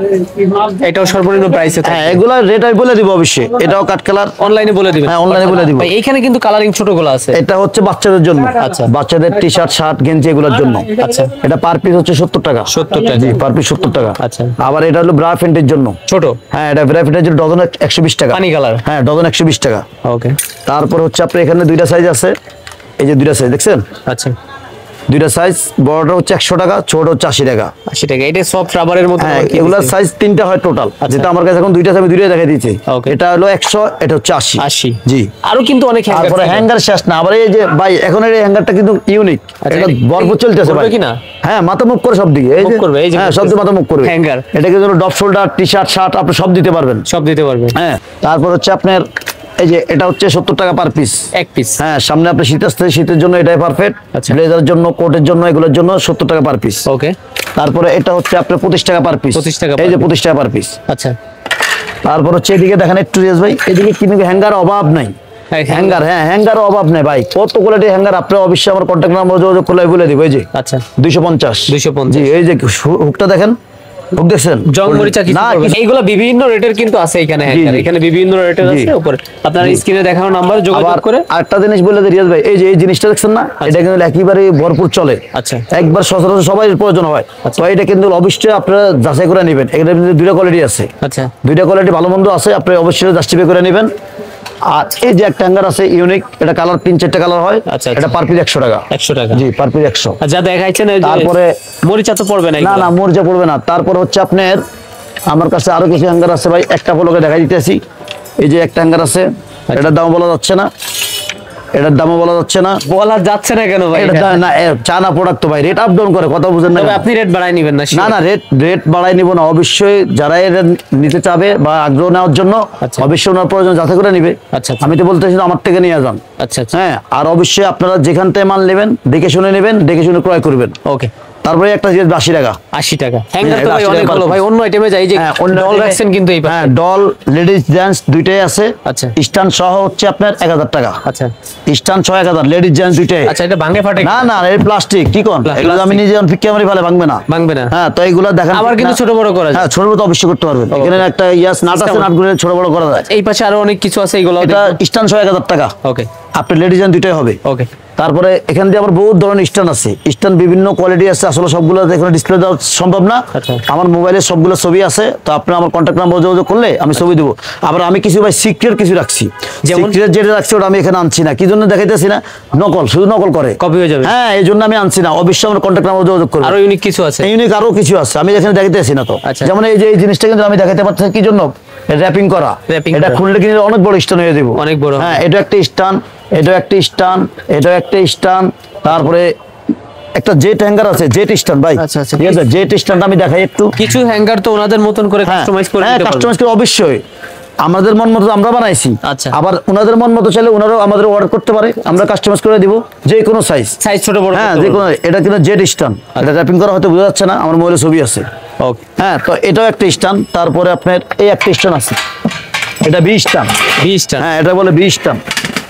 এটাও সর্বনিম্ন প্রাইসে থাকে। হ্যাঁ, এগুলা রেট আমি বলে দিব অবশ্যই। এটাও কাট কালার। অনলাইনে বলে দিবেন? হ্যাঁ, অনলাইনে বলে দিব। ভাই এখানে কিন্তু কালারিং ছোটগুলো আছে। এটা হচ্ছে বাচ্চাদের জন্য। আচ্ছা। বাচ্চাদের টি শার্ট, শার্ট, গেঞ্জি এগুলোর জন্য। আচ্ছা। এটা পার পিস হচ্ছে 70 টাকা। 70 টাকা। জি, পার পিস 70 টাকা। আচ্ছা। আবার এটা হলো ব্রা প্যান্টের জন্য। ছোট। হ্যাঁ, এটা ব্রা প্যান্টের জন্য ডজন 120 টাকা। পানি কালার। হ্যাঁ, ডজন 120 টাকা। ওকে, তারপর হচ্ছে আপনার এখানে দুইটা সাইজ আছে। এই যে দুইটা সাইজ দেখছেন, আচ্ছা। দুইটা সাইজ। বড়টা হচ্ছে 100 টাকা, ছোট হচ্ছে 80 টাকা। 80 টাকা। এটা সফট রাবারের মতো। হ্যাঁ, এগুলার সাইজ 3টা হয় টোটাল। যেটা আমার কাছে এখন দুইটা আছে, আমি দুইটা দেখাই দিয়েছি। Okay. এটা হলো 100, এটা হচ্ছে 80। 80। জি। আরো কিন্তু অনেক হ্যাঙ্গার। তারপরে হ্যাঙ্গার শেষ না। আবার এই যে ভাই, এখন এই হ্যাঙ্গারটা কিন্তু ইউনিক। আচ্ছা, এটা এটা ভরপুর চলতেছে করবে ভাই। কি না? হ্যাঁ, মাথা মুখ করে সব দিকে। এই মুভ যে করবে, এই যে হ্যাঁ, মুভ সব দিকে করবে। মাথা মুখ করবে। হ্যাঙ্গার। এটা কিন্তু depth shoulder, T shirt, shirt আপনি সব দিতে পারবেন। সব দিতে পারবে। হ্যাঁ, তারপর হচ্ছে আপনার এই যে এটা হচ্ছে 70 টাকা পার পিস। এক পিস। হ্যাঁ, সামনে আপনি শীত আসছে, শীতের জন্য এটাই পারফেক্ট। আচ্ছা। ব্লেজারের জন্য, কোটের জন্য, এগুলোর জন্য 70 টাকা পার পিস। ওকে, তারপরে এটা হচ্ছে আপনার 25 টাকা পার পিস। 25 টাকা এই যে per 25 টাকা পার পিস। আচ্ছা। তারপর হচ্ছে এদিকে দেখেন একটু রিয়াজ ভাই, এদিকে কিন্তু হ্যাঙ্গার অভাব নাই। হ্যাঙ্গার, হ্যাঁ, হ্যাঙ্গার অভাব নাই ভাই। কত কোয়ালিটি হ্যাঙ্গার, আপনি অবশ্যই আমার কন্ট্যাক্ট নাম্বার যোগাযোগ করলে আমি বলে দিব। এই যে আচ্ছা, 250। 250। জি, এই যে হুকটা দেখেন, হুক দেখছেন, জং মরিচা কিছু না, করবে না। এইগুলা বিভিন্ন রেটের কিন্তু আছে এখানে হ্যাঙ্গার। জি। এখানে বিভিন্ন রেটের জি। আছে উপরে। আপনারা স্ক্রিনে দেখানো নাম্বার যোগাযোগ আবার করে। আরেকটা জিনিস বলে দিই রিয়াজ ভাই, এই যে এই জিনিসটা দেখছেন না, এটা কিন্তু একেবারে ভরপুর চলে। আচ্ছা। একবার সচরাচর সবাই প্রয়োজন হয়। তো এটা কিন্তু অবশ্যই আপনারা যাচাই করে নেবেন। এখানে কিন্তু দুইটা কোয়ালিটি আছে। আচ্ছা, দুইটা কোয়ালিটি ভালো মন্দ আছে, আপনি অবশ্যই জাস্টিফাই করে নেবেন। আর এই যে একটা হ্যাঙ্গার আছে ইউনিক, এটা কালার 3-4টা কালার হয়। আচ্ছা, এটা পার পিস 100 টাকা। 100 টাকা। জি, পার পিস 100। আর যা দেখাইছেন এই যে তারপরে মরিচা তো পড়বে না না এগুলা? না, মরিচা পড়বে না। তারপর হচ্ছে আপনার আমার কাছে আরো কিছু হ্যাঙ্গার আছে ভাই, একটা ফলোকে দেখাই দিতেছি। এই যে একটা হ্যাঙ্গার আছে, এটার দাম বলা যাচ্ছে না, এটার দামও বলা যাচ্ছে না। বলা যাচ্ছে না কেন ভাই? এটা না, চায়না প্রোডাক্ট তো ভাই, রেট আপ ডাউন করে, কথা বুঝেন না তবে কেন? আপনি রেট বাড়াই নেবেন না? না না, রেট বাড়াই নিব না। অবশ্যই যারা এটা নিতে চাবে বা আগ্রহ নেওয়ার জন্য, আচ্ছা। অবশ্যই ওনার প্রয়োজন যাচাই করে নিবে। আচ্ছা, আচ্ছা। আমি তো বলতেছি আমার থেকে নিয়ে যান। আচ্ছা আচ্ছা, হ্যাঁ, আর অবশ্যই আপনারা যেখান থেকে মাল নেবেন দেখে শুনে নেবেন, দেখে শুনে ক্রয় করবেন। ওকে। তারপরে একটা জিনিস 80 টাকা। 80 টাকা হ্যাঙ্গার তো এটা ভাই 80 অনেক টাকা ভালো per ভাই। piece। অন্য আইটেমে যাই যে হ্যাঁ, অন্য ডল item-এ- রাখছেন কিন্তু এই হ্যাঁ, ডল, লেডিস জেন্টস দুইটাই আছে। আচ্ছা। স্ট্যান্ড সহ হচ্ছে আপনার 1000 টাকা। আচ্ছা স্ট্যান্ড সহ 1000, লেডিস জেন্টস দুইটাই। আচ্ছা, এটা ভাঙে ফাটে? না না, এই প্লাস্টিক কি কোন, এগুলো আমি নিজে ফিক্কে মারি ফেলে ভাঙবে না। ভাঙবে না? হ্যাঁ, তো এইগুলো দেখেন। আবার কিন্তু ছোট বড় করা যায়? হ্যাঁ, ছোট বড় তো অবশ্যই করতে পারবেন। এখানে একটা ইয়াস নাট আছে, নাটগুলো ছোট বড় করা যায়। এই পাশে আরো অনেক কিছু আছে, এগুলো এটা স্ট্যান্ড সহ 1000 টাকা। ওকে আপনি লেডিস জেন্টস দুইটাই হবে। ওকে। তারপরে এখান দিয়ে আবার বহুত ধরনের স্ট্যান্ড আছে। স্ট্যান্ড বিভিন্ন কোয়ালিটি আছে, আসলে সবগুলো এখানে ডিসপ্লে দেওয়া সম্ভব না। আচ্ছা। আমার মোবাইলে সবগুলো ছবি আছে, তো আপনি আমার কন্ট্যাক্ট নাম্বার যোগাযোগ করলে আমি ছবি দেবো। আবার আমি কিছু ভাই সিক্রেট কিছু রাখছি। যেমন? সিক্রেট যেটা রাখছি ওটা আমি এখানে আনছি না। কি জন্য দেখাইতেছি না, নকল, শুধু নকল করে, কপি হয়ে যাবে। হ্যাঁ, এই জন্য আমি আনছি না। অবশ্যই আমার কন্ট্যাক্ট নাম্বার যোগাযোগ করবো। আরো ইউনিক কিছু আছে? ইউনিক আরো কিছু আছে, আমি এখানে দেখাইতেছি না তো। আচ্ছা। যেমন এই যে এই জিনিসটা কিন্তু আমি দেখাইতে পারছি কি জন্য, র্যাপিং করা, Wrapping এটা করা। খুললে কিন্তু অনেক বড় স্টান হয়ে দেবো, অনেক বড়। হ্যাঁ এটা একটা স্টান, এটা একটা স্টান, এটা একটা স্টান, তারপরে একটা জেট হ্যাঙ্গার আছে, জেট স্টান ভাই। আচ্ছা, আচ্ছা। ঠিক আছে, জেট স্টানটা আমি দেখাই একটু। কিছু হ্যাঙ্গার তো ওনাদের মতন করে কাস্টমাইজ করে দিতে পারবেন। কাস্টমাইজ করে অবশ্যই আমাদের মন মতো আমরা বানাইছি। আচ্ছা। আবার ওনাদের মন মতো চাইলে ওনারাও আমাদের অর্ডার করতে পারে, আমরা কাস্টমাইজ করে দিব যে কোনো সাইজ। সাইজ ছোট বড় হ্যাঁ করতে যে পারবেন। কোনো, এটা কিন্তু জেড স্টান, এটা র্যাপিং করা হয়তো বোঝা যাচ্ছে না, আমার মোবাইলে ছবি আছে। ওকে, হ্যাঁ তো এটাও একটা স্টান, তারপরে আপনার এই একটা স্টান আছে, এটা 20 টান। 20 টা। হ্যাঁ এটা বলে 20 টান,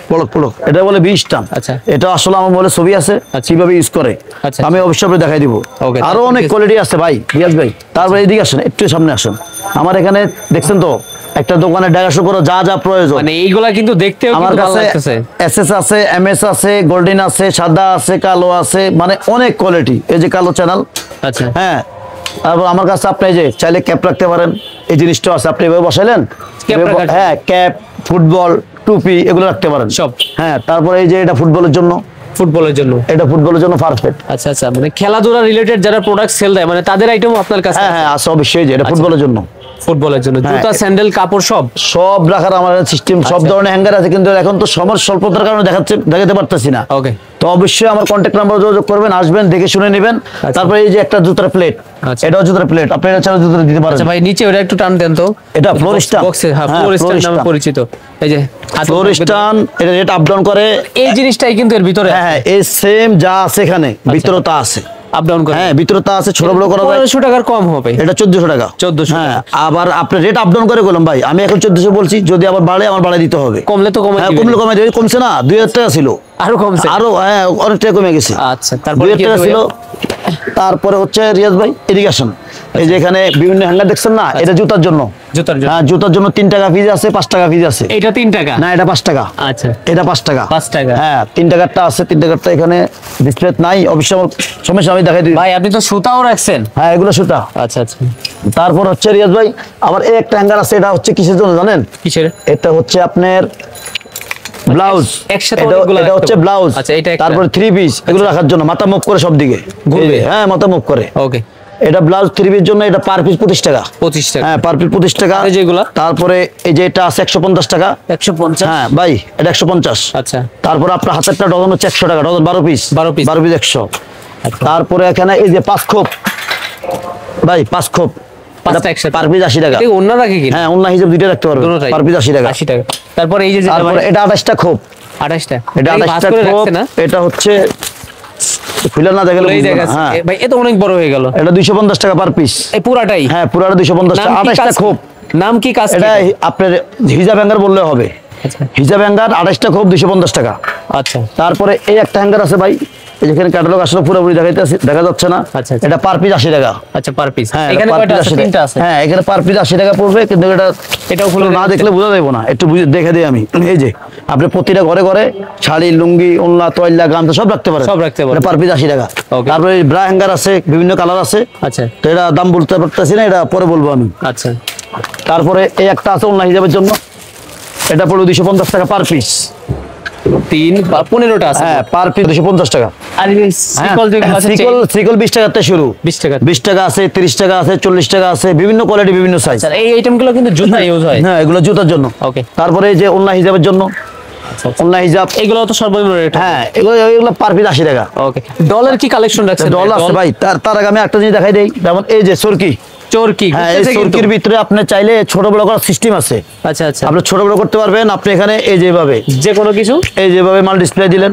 পলক পলক, এটা বলে 20 টান। আচ্ছা। এটা আসলে আমার মোবাইলে ছবি আছে, কিভাবে ইউজ করে আচ্ছা। আমি অবশ্যই আপনাকে দেখাই দিব। Okay, আরো অনেক কোয়ালিটি আছে ভাই, রিয়াজ ভাই। তারপরে এদিকে আসেন, একটু সামনে আসুন। আমার এখানে দেখছেন তো একটা দোকানে দেখাশো করে যা যা প্রয়োজন, মানে এইগুলা কিন্তু দেখতেও আমার কিন্তু ভালো কাছে লাগতেছে। এসএস আছে, এমএস আছে, গোল্ডেন আছে, সাদা আছে, কালো আছে, মানে অনেক কোয়ালিটি। এই যে কালো চ্যানেল, আচ্ছা, হ্যাঁ। তারপর আমার কাছে আপনি এই যে চাইলে ক্যাপ রাখতে পারেন, এই জিনিসটা আছে, আপনি এভাবে বসাইলেন, ক্যাপ রাখা যায়। হ্যাঁ ক্যাপ, ফুটবল, টুপি এগুলো রাখতে পারেন সব। হ্যাঁ। তারপরে এই যে এটা ফুটবলের জন্য, ফুটবলের জন্য। এটা ফুটবলের জন্য পারফেক্ট। আচ্ছা আচ্ছা, মানে খেলাধুলা রিলেটেড যারা প্রোডাক্ট সেল দেয় মানে তাদের আইটেমও আপনার কাছে হ্যাঁ হ্যাঁ আছে অবশ্যই, যে এটা ফুটবলের জন্য, ফুটবলের জন্য হ্যাঁ। জুতা, স্যান্ডেল, কাপড় সব। সব রাখার আমার সিস্টেম, সব আচ্ছা। ধরনের হ্যাঙ্গার আছে, কিন্তু এখন তো সময় স্বল্পতার কারণে দেখাতে পারতেছি না। ওকে, তো অবশ্যই আমার কন্ট্যাক্ট নাম্বার যোগাযোগ করবেন, আসবেন, দেখে শুনে নেবেন। তারপরে এই যে একটা জুতার প্লেট, আচ্ছা। এটাও জুতার প্লেট, আপনি এটা ছাড়া জুতা দিতে পারেন। আচ্ছা ভাই, নিচে ওটা একটু টান দেন তো। এটা ফ্লোর স্টান, বক্সে, হ্যাঁ হ্যাঁ, ফ্লোর স্টান ফ্লোর নামে স্টান। পরিচিত। এই যে হাত ফ্লোর স্টান, এটা রেট আপ ডাউন করে। এই জিনিসটাই কিন্তু এর ভিতরে হ্যাঁ হ্যাঁ, এই সেম যা আছে এখানে ভিতরে তা আছে, আপ ডাউন করে। হ্যাঁ ভিতরে তা আছে, ছোট বড় করা যায়। 1500 টাকার কম হবে। এটা 1400 টাকা। 1400 হ্যাঁ, আবার আপনি রেট আপ ডাউন করে বললাম ভাই, আমি এখন 1400 বলছি, যদি আবার বাড়ে আমার বাড়াই দিতে হবে। কমলে তো কমে হ্যাঁ দিবেন। কমলে কমে দেবে, কমছে না 2000 টাকা ছিল, আরো কমছে। আরো হ্যাঁ অনেক টাকা কমে গেছে। আচ্ছা, তারপরে 2000 কি টাকা হবে? ছিল। তারপরে হচ্ছে রিয়াজ ভাই এডুকেশন, এই যে এখানে বিভিন্ন হ্যাঙ্গার দেখছেন না, এটা জুতার জন্য। জুতার জন্য হ্যাঁ জুতার জন্য 3 টাকা ফিজ আছে, 5 টাকা ফিজ আছে। এটা 3 টাকা। না এটা 5 টাকা। আচ্ছা, এটা 5 টাকা। 5 টাকা। হ্যাঁ 3 টাকারটা আছে, 3 টাকারটা এখানে ডিসপ্লে নাই, অবশ্যই আমার সমস্যা, আমি দেখাই দিই। ভাই আপনি তো সুতাও রাখছেন। হ্যাঁ এগুলো সুতা। আচ্ছা আচ্ছা, তারপর হচ্ছে রিয়াজ ভাই আবার এই একটা হ্যাঙ্গার আছে, এটা হচ্ছে কিসের জন্য জানেন? কিসের? এটা হচ্ছে আপনার ব্লাউজ, একসাথে এটা অনেকগুলো এটা রাখতে হচ্ছে পারবো। ব্লাউজ। আচ্ছা, এটা একটা। তারপরে 3 পিস এগুলো রাখার জন্য, মাথা মুভ করে সব দিকে ঘুরবে। হ্যাঁ মাথা মুভ করে। ওকে, এটা ব্লাউজ 3 পিস জন্য, এটা পার পিস 25 টাকা। 25 টাকা। হ্যাঁ পার পিস 25 টাকা। এই যেগুলা? তারপরে এই যে এটা আছে 150 টাকা। 150। হ্যাঁ ভাই এটা 150। আচ্ছা, তারপরে আপনার হাতেরটা ডজন হচ্ছে 100 টাকা, ডজন 12 পিস। 12 পিস। 12 পিস 100। আচ্ছা। তারপরে এখানে এই যে 5 খোপ ভাই, 5 খোপ, পাঁচটা একসাথে। পার পিস 80 টাকা। এই অন্য রাখে কি? হ্যাঁ অন্য হিসাব দুইটা রাখতে পারবেন, দুটোটাই? পার পিস 80 টাকা। 80 টাকা। তারপর এই যে যেটা তারপরে ভাই, এটা 28টা খোপ, 28টা। এটা এই ভাঁজ 28টা করে খোপ, রাখছে না? এটা হচ্ছে খুলে না দেখালে এই বুঝবে জায়গা না। হ্যাঁ ভাই এত অনেক বড় হয়ে গেল। এটা 250 টাকা পার পিস। এই পুরাটাই? হ্যাঁ পুরাটা 250 টাকা, নাম কি 28টা কাজ? খোপ। নাম কি কাজ? এটা আপনার হিজাব হ্যাঙ্গার বললে হবে। আচ্ছা হিজাব হ্যাঙ্গার 28টা খোপ 250 টাকা। আচ্ছা তারপরে এই একটা হ্যাঙ্গার আছে ভাই, এই যেখানে ক্যাটালগ আসলে পুরোপুরি দেখা যাচ্ছে না। আচ্ছা, আচ্ছা। এটা পার পিস 80 টাকা। আচ্ছা, পার পিস। হ্যাঁ এখানে per কয়টা piece আছে? 80 টাকা। তিনটা আছে। হ্যাঁ এখানে পার পিস 80 টাকা পড়বে, কিন্তু এটাও খুলে না দেখলে বোঝা যাবে না, একটু দেখে দিই আমি। এই যে আপনি প্রতিটা ঘরে ঘরে শাড়ি, লুঙ্গি, ওড়না, তোয়াল্লা, গামছা সব রাখতে পারেন, সব রাখতে পারেন। পার পিস 80 টাকা। Okay. তারপরে ব্রা হ্যাঙ্গার আছে, বিভিন্ন কালার আছে। আচ্ছা তো এটা দাম বলতে পারতেছি না, এটা পরে বলবো আমি। আচ্ছা, তারপরে এই একটা আছে ওড়না হিসাবের জন্য, এটা পড়বে 250 টাকা পার পিস। 3 বা 15টা আছে। হ্যাঁ পার পিস 250 টাকা। আর এই সিকল যেগুলো আছে সিকল 20 টাকা থেকে শুরু। 20 টাকা। 20 টাকা আছে, 30 টাকা আছে, 40 টাকা আছে, বিভিন্ন কোয়ালিটি, বিভিন্ন সাইজ। আচ্ছা, এই আইটেমগুলো কিন্তু জুতা ইউজ হয়। হ্যাঁ এগুলো জুতার জন্য। ওকে। তারপরে এই যে ওড়না হিসাবের জন্য, আচ্ছা, ওড়না হিসাব, এগুলো তো সর্বনিম্ন রেট। হ্যাঁ এগুলো পার পিস 80 টাকা। ওকে, ডলার কি কালেকশন রাখছেন? ডল আছে ভাই। তার আগে আমি একটা জিনিস দেখাই দেই, যেমন এই যে চরকি। চরকি। হ্যাঁ এই চরকির ভিতরে আপনি চাইলে ছোট বড় করার সিস্টেম আছে। আচ্ছা আচ্ছা, আপনি ছোট বড় করতে পারবেন। আপনি এখানে এই যেভাবে, যে কোনো কিছু। এই যেভাবে মাল ডিসপ্লে দিলেন,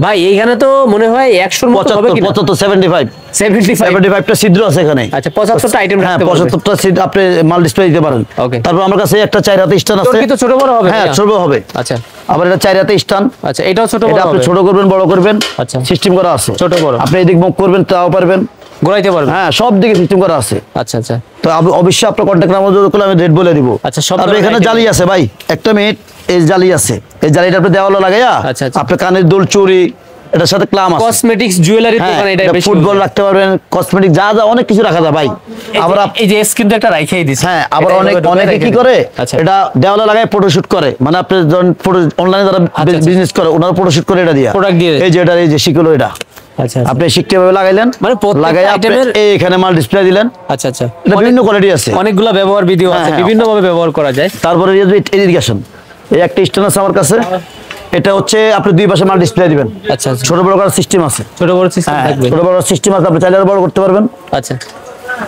ভাই এইখানে তো মনে হয় 100 মতো হবে 75 কি? 75 75 75। 75টা ছিদ্র আছে এখানে। আচ্ছা, 75টা আইটেম হ্যাঁ রাখতে পারবে। 75টা ছিদ্র আপনি মাল ডিসপ্লে দিতে পারেন। Okay. তারপর আমার কাছে একটা 4 হাতে স্টান আছে। চরকি তো ছোট বড় হবে? হ্যাঁ ভাইয়া? ছোট হবে। আচ্ছা আবার এটা 4 হাতে স্টান, আচ্ছা, এটাও ছোট এটা বড় আপনি হবে? ছোট করবেন, বড় করবেন, আচ্ছা। সিস্টেম করা আছে। ছোট বড়। আপনি এদিক মুভ করবেন তাও পারবেন, ঘোরাইতে পারবে? হ্যাঁ সব দিকে সিস্টেম করা আছে। আচ্ছা আচ্ছা তো অবশ্যই আপনার কন্ট্যাক্ট নাম্বার যোগাযোগ করলে আমি রেট বলে দিব। আচ্ছা, সব তারপরে ধরনের এখানে item জালি আছে ভাই, একটা মিনিট, এই জালি আছে, এই জালিটা আপনি দেওয়ালে লাগাইয়া আচ্ছা, আচ্ছা। আপনি কানের দুল, চুড়ি, এটার সাথে ক্লাম আছে। কসমেটিক্স, জুয়েলারি হ্যাঁ, দোকান এটা এটা বেশি ফুটবল use হয়। রাখতে পারবেন, কসমেটিক যা যা অনেক কিছু রাখা যায় ভাই। আবার এই যে এস কিন্তু একটা রাইখাই দিছে। হ্যাঁ আবার এটা এভাবে ঢুকায় অনেকে রাইখা কি দিছে। করে, আচ্ছা এটা দেওয়ালে লাগায় ফটোশুট করে, মানে আপনি যখন অনলাইনে যারা আচ্ছা। বিজনেস করে ওনারা ফটোশুট করে এটা দিয়া Product দিয়ে দেয়। এই যে এটা, এই যে শিকলো, এটা আচ্ছা আপনি শিখতে ভাবে লাগাইলেন, মানে প্রত্যেকটা লাগাই আইটেমের- এখানে মাল ডিসপ্লে দিলেন। আচ্ছা আচ্ছা, এটা বিভিন্ন কোয়ালিটি আছে। অনেকগুলা ব্যবহার ভিডিও আছে, হ্যাঁ। বিভিন্ন ভাবে ব্যবহার করা যায়। তারপরে ইরিগেশন, এই একটা স্ট্যান্ড আছে আমার কাছে, এটা হচ্ছে আপনি দুই পাশে মাল ডিসপ্লে দিবেন। আচ্ছা আচ্ছা, ছোট বড় করার সিস্টেম আছে। ছোট বড় সিস্টেম হ্যাঁ, থাকবে। ছোট বড় সিস্টেম আছে, আপনি চাইলে আরো বড় করতে পারবেন। আচ্ছা,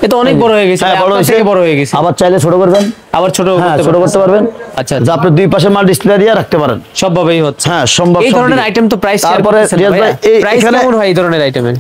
এটা অনেক বড় হয়ে গেছে, হ্যাঁ, বড় আপনার হয়েছে, থেকে বড় হয়ে গেছে। আবার চাইলে ছোট করবেন, আবার ছোট হ্যাঁ করতে ছোট করতে পারবেন। আচ্ছা, যে আপনি দুই পাশে মাল ডিসপ্লে দিয়ে রাখতে পারেন। সব ভাবেই হচ্ছে। হ্যাঁ, সম্ভব। এই সব ধরনের দিকে। আইটেম তো প্রাইস তারপরে রিয়াজ ভাই, প্রাইস এখানে কেমন হয় এই ধরনের আইটেমের?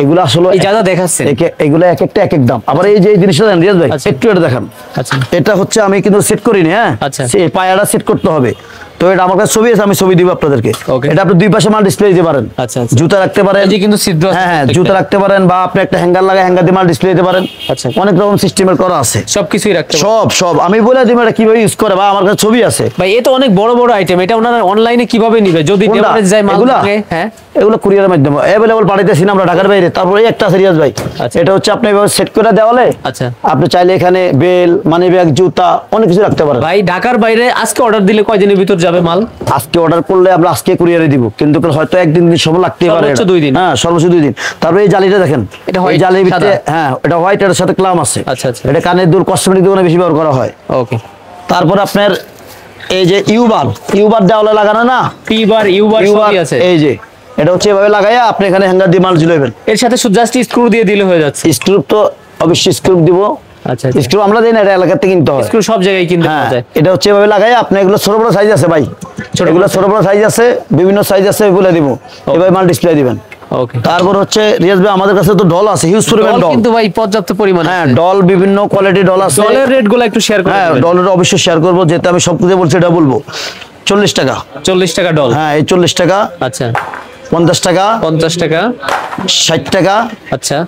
এগুলো আসলে এই যা যা দেখাচ্ছেন এগুলো এক একটা এক এক দাম। আবার এই যে এই জিনিসটা দেন রিয়াজ ভাই, আচ্ছা। একটু এটা দেখান। আচ্ছা এটা হচ্ছে আমি কিন্তু সেট করিনি। হ্যাঁ, আচ্ছা। এই পায়াটা সেট করতে হবে। তো এটা আমার কাছে ছবি আছে, আমি ছবি দিব আপনাদেরকে। Okay. এটা আপনি দুই পাশে মাল ডিসপ্লে দিতে পারেন। আচ্ছা, আচ্ছা। জুতা রাখতে পারেন, এই যে কিন্তু ছিদ্র আছে হ্যাঁ হ্যাঁ, প্রত্যেকটা। জুতা রাখতে পারেন, বা আপনি একটা হ্যাঙ্গার লাগায় হ্যাঙ্গার দিয়ে মাল ডিসপ্লে দিতে পারেন। আচ্ছা। অনেক রকম সিস্টেমের করা আছে। সবকিছুই রাখতে পারবেন। সব সব আমি বলে দিব এটা কিভাবে ইউজ করে, বা আমার কাছে ছবি আছে। ভাই এ তো অনেক বড় বড় আইটেম, এটা ওনারা অনলাইনে কিভাবে নিবে যদি কোনটা? ডেলিভারি যায় মাল এগুলা? থাকে? হ্যাঁ, এগুলো কুরিয়ারের মাধ্যমে অ্যাভেলেবল পাঠাইতেছি না আমরা ঢাকার বাইরে। তারপরে এই একটা সিরিয়াস ভাই, আচ্ছা। এটা হচ্ছে আপনি এভাবে সেট করে দেওয়ালে আচ্ছা। আপনি চাইলে এখানে বেল, মানি ব্যাগ, জুতা অনেক কিছু রাখতে পারেন। ভাই ঢাকার বাইরে আজকে অর্ডার দিলে কয়দিনের ভিতর যাবে মাল? আজকে অর্ডার করলে আমরা আজকে কুরিয়ারে দিব, কিন্তু হয়তো একদিন দিন সময় লাগতেই পারে। সর্বোচ্চ এটা। 2 দিন। হ্যাঁ, সর্বোচ্চ 2 দিন। তারপরে এই জালিটা দেখেন, এটা এই white, জালির ভিতরে, সাদা। হ্যাঁ এটা হোয়াইট, এর সাথে ক্লাম আছে। আচ্ছা, আচ্ছা। এটা কানের দুল, কসমেটিক দোকানে বেশি ব্যবহার করা হয়। ওকে। তারপর আপনার এই যে ইউবার দেওয়ালে লাগানো না, টি-বার, ইউ-বার সবই আছে। এই যে এটা হচ্ছে এভাবে লাগাইয়া আপনি এখানে হ্যাঙ্গার দিয়ে মাল ঝুলাইবেন। এর সাথে জাস্ট স্ক্রু দিয়ে দিলে হয়ে যাচ্ছে। স্ক্রু তো অবশ্যই স্ক্রু দিব। আচ্ছা, স্ক্রু আমরা দিই না, এটা এলাকাতে কিনতে হয়। স্ক্রু সব জায়গায় কিনতে হ্যাঁ, পাওয়া যায়। এটা হচ্ছে এভাবে লাগাই আপনি, এগুলো ছোট বড় সাইজ আছে ভাই, ছোট এগুলো বড় ছোট বড় সাইজ আছে, বিভিন্ন সাইজ আছে, বলে দিব। এভাবে মাল ডিসপ্লে দিবেন। ওকে। তারপর হচ্ছে রিয়াজ ভাই, আমাদের কাছে তো ডল আছে, হিউজ পরিমাণ ডল। কিন্তু ভাই পর্যাপ্ত পরিমাণে হ্যাঁ, আছে। ডল বিভিন্ন কোয়ালিটি ডল আছে। ডলের রেট গুলো একটু শেয়ার হ্যাঁ, করুন। ডলের অবশ্যই শেয়ার করবো, যেহেতু আমি সব কিছু বলছি এটা বলবো। 40 টাকা। 40 টাকা ডল। হ্যাঁ, এই 40 টাকা, আচ্ছা, 50 টাকা, 50 টাকা। 60 টাকা, আচ্ছা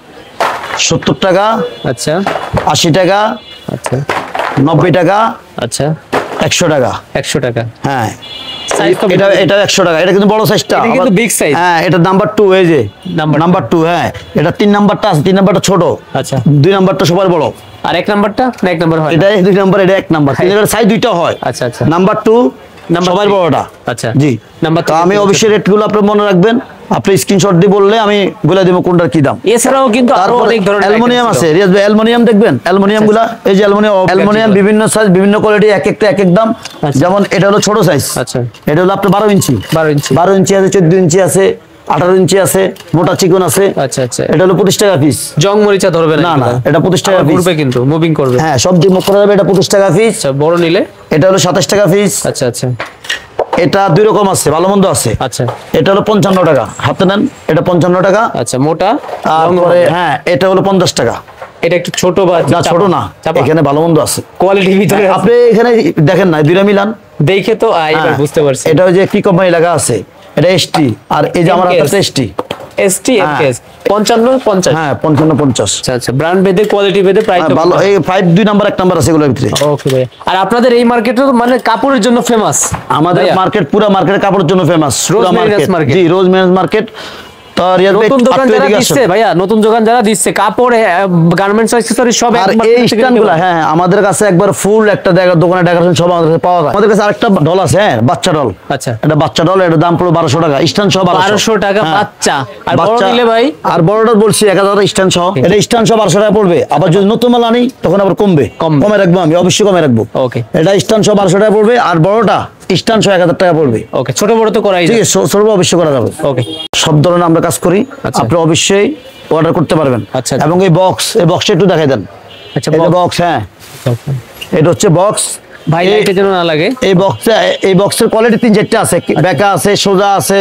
70 টাকা, আচ্ছা 80 টাকা, আচ্ছা 90 টাকা, আচ্ছা 100 টাকা। 100 টাকা। হ্যাঁ, Size তো এটা বিভিন্ন। এটা 100 টাকা। এটা কিন্তু বড় সাইজটা, এটা কিন্তু big size। হ্যাঁ, এটা নাম্বার 2, এই যে Number নাম্বার 2। হ্যাঁ, এটা 3 নাম্বারটা আছে, 3 নাম্বারটা ছোট, আচ্ছা। 2 নাম্বারটা সবার বড়। আর এক নাম্বারটা না, এক নাম্বার হয় না? এটা 2 নাম্বার, এটা 1 নাম্বার। 3 নাম্বার সাইজ দুইটা হয়। আচ্ছা, আচ্ছা। নাম্বার 2 Number সবার 3 বড়টা। আচ্ছা। জি, নাম্বার তো আমি অবশ্যই রেটগুলো আপনি মনে রাখবেন। আপনি স্ক্রিনশট দিয়ে বললে আমি বলে দেব কোনটার কি দাম। এছাড়াও কিন্তু আরো তারপরে অনেক ধরনের অ্যালুমিনিয়াম item আছে ছিল। রিয়াজ ভাই, অ্যালুমিনিয়াম দেখবেন, অ্যালুমিনিয়াম গুলা, এই যে অ্যালুমিনিয়াম বিভিন্ন সাইজ, বিভিন্ন কোয়ালিটি, এক একটা এক এক দাম। আচ্ছা। যেমন এটা হলো ছোট সাইজ, আচ্ছা। এটা হলো আপনার 12 ইঞ্চি। 12 ইঞ্চি। 12 ইঞ্চি আছে, 14 ইঞ্চি আছে, 18 ইঞ্চি আছে, মোটা চিকন আছে। আচ্ছা, আচ্ছা। এটা হলো 25 টাকা পিস। জং মরিচা ধরবে না? না, না, এগুলা? এটা 25 টাকা আবার পিস। ঘুরবে কিন্তু, মুভিং করবে। হ্যাঁ, সব দিক মুখ করা যাবে। এটা 25 টাকা পিস। আচ্ছা, বড় নিলে? এটা হলো 27 টাকা পিস। আচ্ছা, আচ্ছা, এটা দুই রকম আছে, ভালো মন্দ আছে। আচ্ছা, এটা হলো 55 টাকা, হাতে নেন, এটা 55 টাকা। আচ্ছা। মোটা? তারপরে হ্যাঁ, এটা হলো 50 টাকা। এটা একটু ছোট বা না, ছোট না, এখানে ভালো মন্দ আছে। কোয়ালিটি ভিতরে আছে। আপনি এখানে দেখেন না, দুইটা মিলান। দেখে তো এবার হ্যাঁ, বুঝতে পারছি। এটা ওই যে কি কোম্পানি লাগা আছে, এটা এসটি, আর এই যে আমার MKS হাতে এসটি। এসটি হ্যাঁ। এমকেএস 55 50। হ্যাঁ, 55 50। আচ্ছা, আচ্ছা। ব্র্যান্ড ভেদে, কোয়ালিটি ভেদে প্রাইস হ্যাঁ, ভালো। এই 5 2 নাম্বার 1 নাম্বার আছে এগুলোর ভিতরে। ওকে ভাই। আর আপনাদের এই মার্কেটে তো মানে কাপড়ের জন্য ফেমাস। আমাদের মার্কেট, পুরো মার্কেট কাপড়ের জন্য ফেমাস। রোজ মেরিনাস মার্কেট। জি, রোজ মেরিনাস মার্কেট। তো রিয়াজ ভাই, নতুন দোকান আপনি যারা এদিকে দিচ্ছে আসেন। ভাইয়া, নতুন দোকান যারা দিচ্ছে কাপড়, গার্মেন্টস, অ্যাকসেসরি সব আর এই স্ট্যান্ডগুলো, হ্যাঁ, আমাদের কাছে একবার ফুল একটা দোকানে ডেকোরেশন সব আমাদের কাছে পাওয়া যায়। আমাদের কাছে আরেকটা ডল আছে, হ্যাঁ, বাচ্চা ডল। আচ্ছা। এটা বাচ্চা ডল, এটার দাম পুরো 1200 টাকা, স্ট্যান্ড সহ 1200 টাকা হ্যাঁ। বাচ্চা। আর বড় বাচ্চা নিলে ভাই? আর বড়টা বলছি 1000 স্ট্যান্ড সহ। এটা স্ট্যান্ড সহ 1200 টাকা পড়বে। আবার যদি নতুন মাল আনি তখন আবার কমবে। কমে রাখবো, আমি অবশ্যই কমে রাখবো। ওকে। এটা স্ট্যান্ড সহ 1200 টাকা পড়বে, আর বড়টা স্ট্যান্ড সহ 1000 টাকা পড়বে। ওকে, ছোট বড় তো করাই ঠিক যায়। আছে, সর্ব অবশ্যই করা যাবে। ওকে। সব ধরনের আমরা কাজ করি, আচ্ছা। আপনি অবশ্যই অর্ডার করতে পারবেন। আচ্ছা। এবং এই বক্সটা একটু দেখাই দেন। আচ্ছা, এই বক্স, হ্যাঁ, এটা হচ্ছে বক্স। ভাই লাইটে যেন না লাগে। এই বক্সের কোয়ালিটি 3-4টা আছে, বেঁকা আছে, সোজা আছে,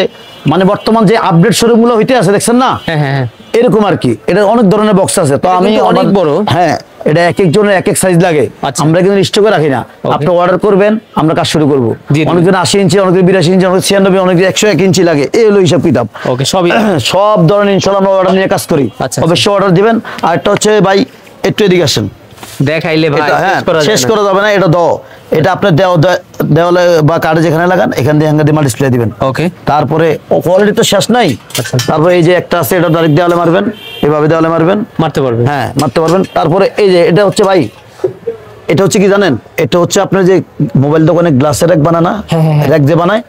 মানে বর্তমান যে আপডেট শোরুম গুলো হইতে আছে দেখছেন না, হ্যাঁ, হ্যাঁ, হ্যাঁ। এরকম আর কি। এটা অনেক ধরনের বক্স আছে। তো আমি কিন্তু অনেক বড়। হ্যাঁ, এটা এক একজনের এক এক সাইজ লাগে। আচ্ছা। আমরা কিন্তু স্টকে রাখি না, আপনি অর্ডার করবেন, আমরা কাজ শুরু করবো। দিয়ে দিবেন। অনেকজন 80 ইঞ্চি, অনেকজন 82 ইঞ্চি, অনেক 96, অনেক 101 ইঞ্চি লাগে। এই হলো হিসাব কিতাব। ওকে, সবই। সব ধরনের ইনশাআল্লাহ আমরা অর্ডার নিয়ে কাজ করি। আচ্ছা। অবশ্যই অর্ডার দিবেন। আর একটা হচ্ছে ভাই, একটু এদিকে আসেন। দেখাইলে ভাই এটা, হ্যাঁ, শেষ যায় করা যাবে না। এটা এটা আপনার দেওয়ালে বা কার্ডে যেখানে লাগান, এখান দিয়ে হ্যাঙ্গার দিয়ে মাল ডিসপ্লে দিবেন। না। ওকে। তারপরে কোয়ালিটি তো শেষ নাই। আচ্ছা। তারপরে এই যে একটা আছে, এটা ডাইরেক্ট দেওয়ালে মারবেন, এভাবে দেওয়ালে মারবেন, মারতে পারবে। হ্যাঁ, মারতে পারবেন। তারপরে এই যে এটা হচ্ছে ভাই, এটা হচ্ছে কি জানেন, এটা হচ্ছে আপনার যে মোবাইল দোকানে গ্লাসের র্যাক বানানা, হ্যাঁ, হ্যাঁ, হ্যাঁ। র্যাক যে বানায়,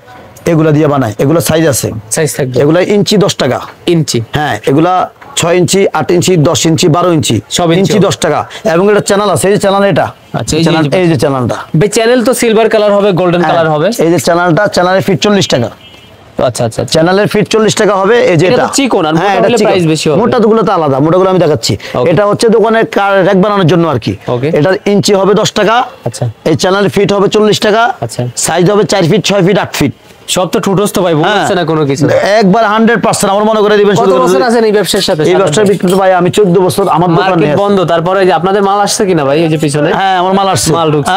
এগুলা দিয়ে বানায়, এগুলো সাইজ আছে, সাইজ থাকবে এগুলা ইঞ্চি 10 টাকা। ইঞ্চি, হ্যাঁ এগুলা 6 ইঞ্চি, 8 ইঞ্চি, 10 ইঞ্চি, 12 ইঞ্চি, সব ইঞ্চি ইঞ্চি 10 টাকা। এবং এটা চ্যানেল আছে, এই যে চ্যানেল, এটা আচ্ছা, এই যে- চ্যানেল, এই যে চ্যানেলটা, চ্যানেল তো সিলভার কালার হবে, গোল্ডেন হ্যাঁ, কালার হবে। এই যে চ্যানেলটা, চ্যানেলের ফিট 40 টাকা। আচ্ছা আচ্ছা আচ্ছা। চ্যানেলের ফিট 40 টাকা হবে। এই যে এটা এটা তো চিকন, আর হ্যাঁ, মোটা এটা হলে চিকন। প্রাইস বেশি হবে। মোটাগুলো তো আলাদা, মোটাগুলো আমি দেখাচ্ছি। Okay. এটা হচ্ছে দোকানের র‍্যাক বানানোর জন্য আর কি। Okay. এটার ইঞ্চি হবে 10 টাকা। আচ্ছা এই চ্যানেলের ফিট হবে 40 টাকা। আচ্ছা। সাইজ হবে 4 ফিট, 6 ফিট, 8 ফিট। সব তো ঠুটস্থ ভাই, বলছে না কোনো কিছু। একবার 100% আমার মনে করে দিবেন। কত শুধু বছর আছেন এই ব্যবসার সাথে? এই ব্যবসার ভিতরে ভাই আমি 14 বছর আমার দোকানে মার্কেট আছে। বন্ধ, তারপরে যে আপনাদের মাল আসছে কিনা ভাই এই যে পিছনে? হ্যাঁ আমার মাল আসছে, মাল ঢুকছে।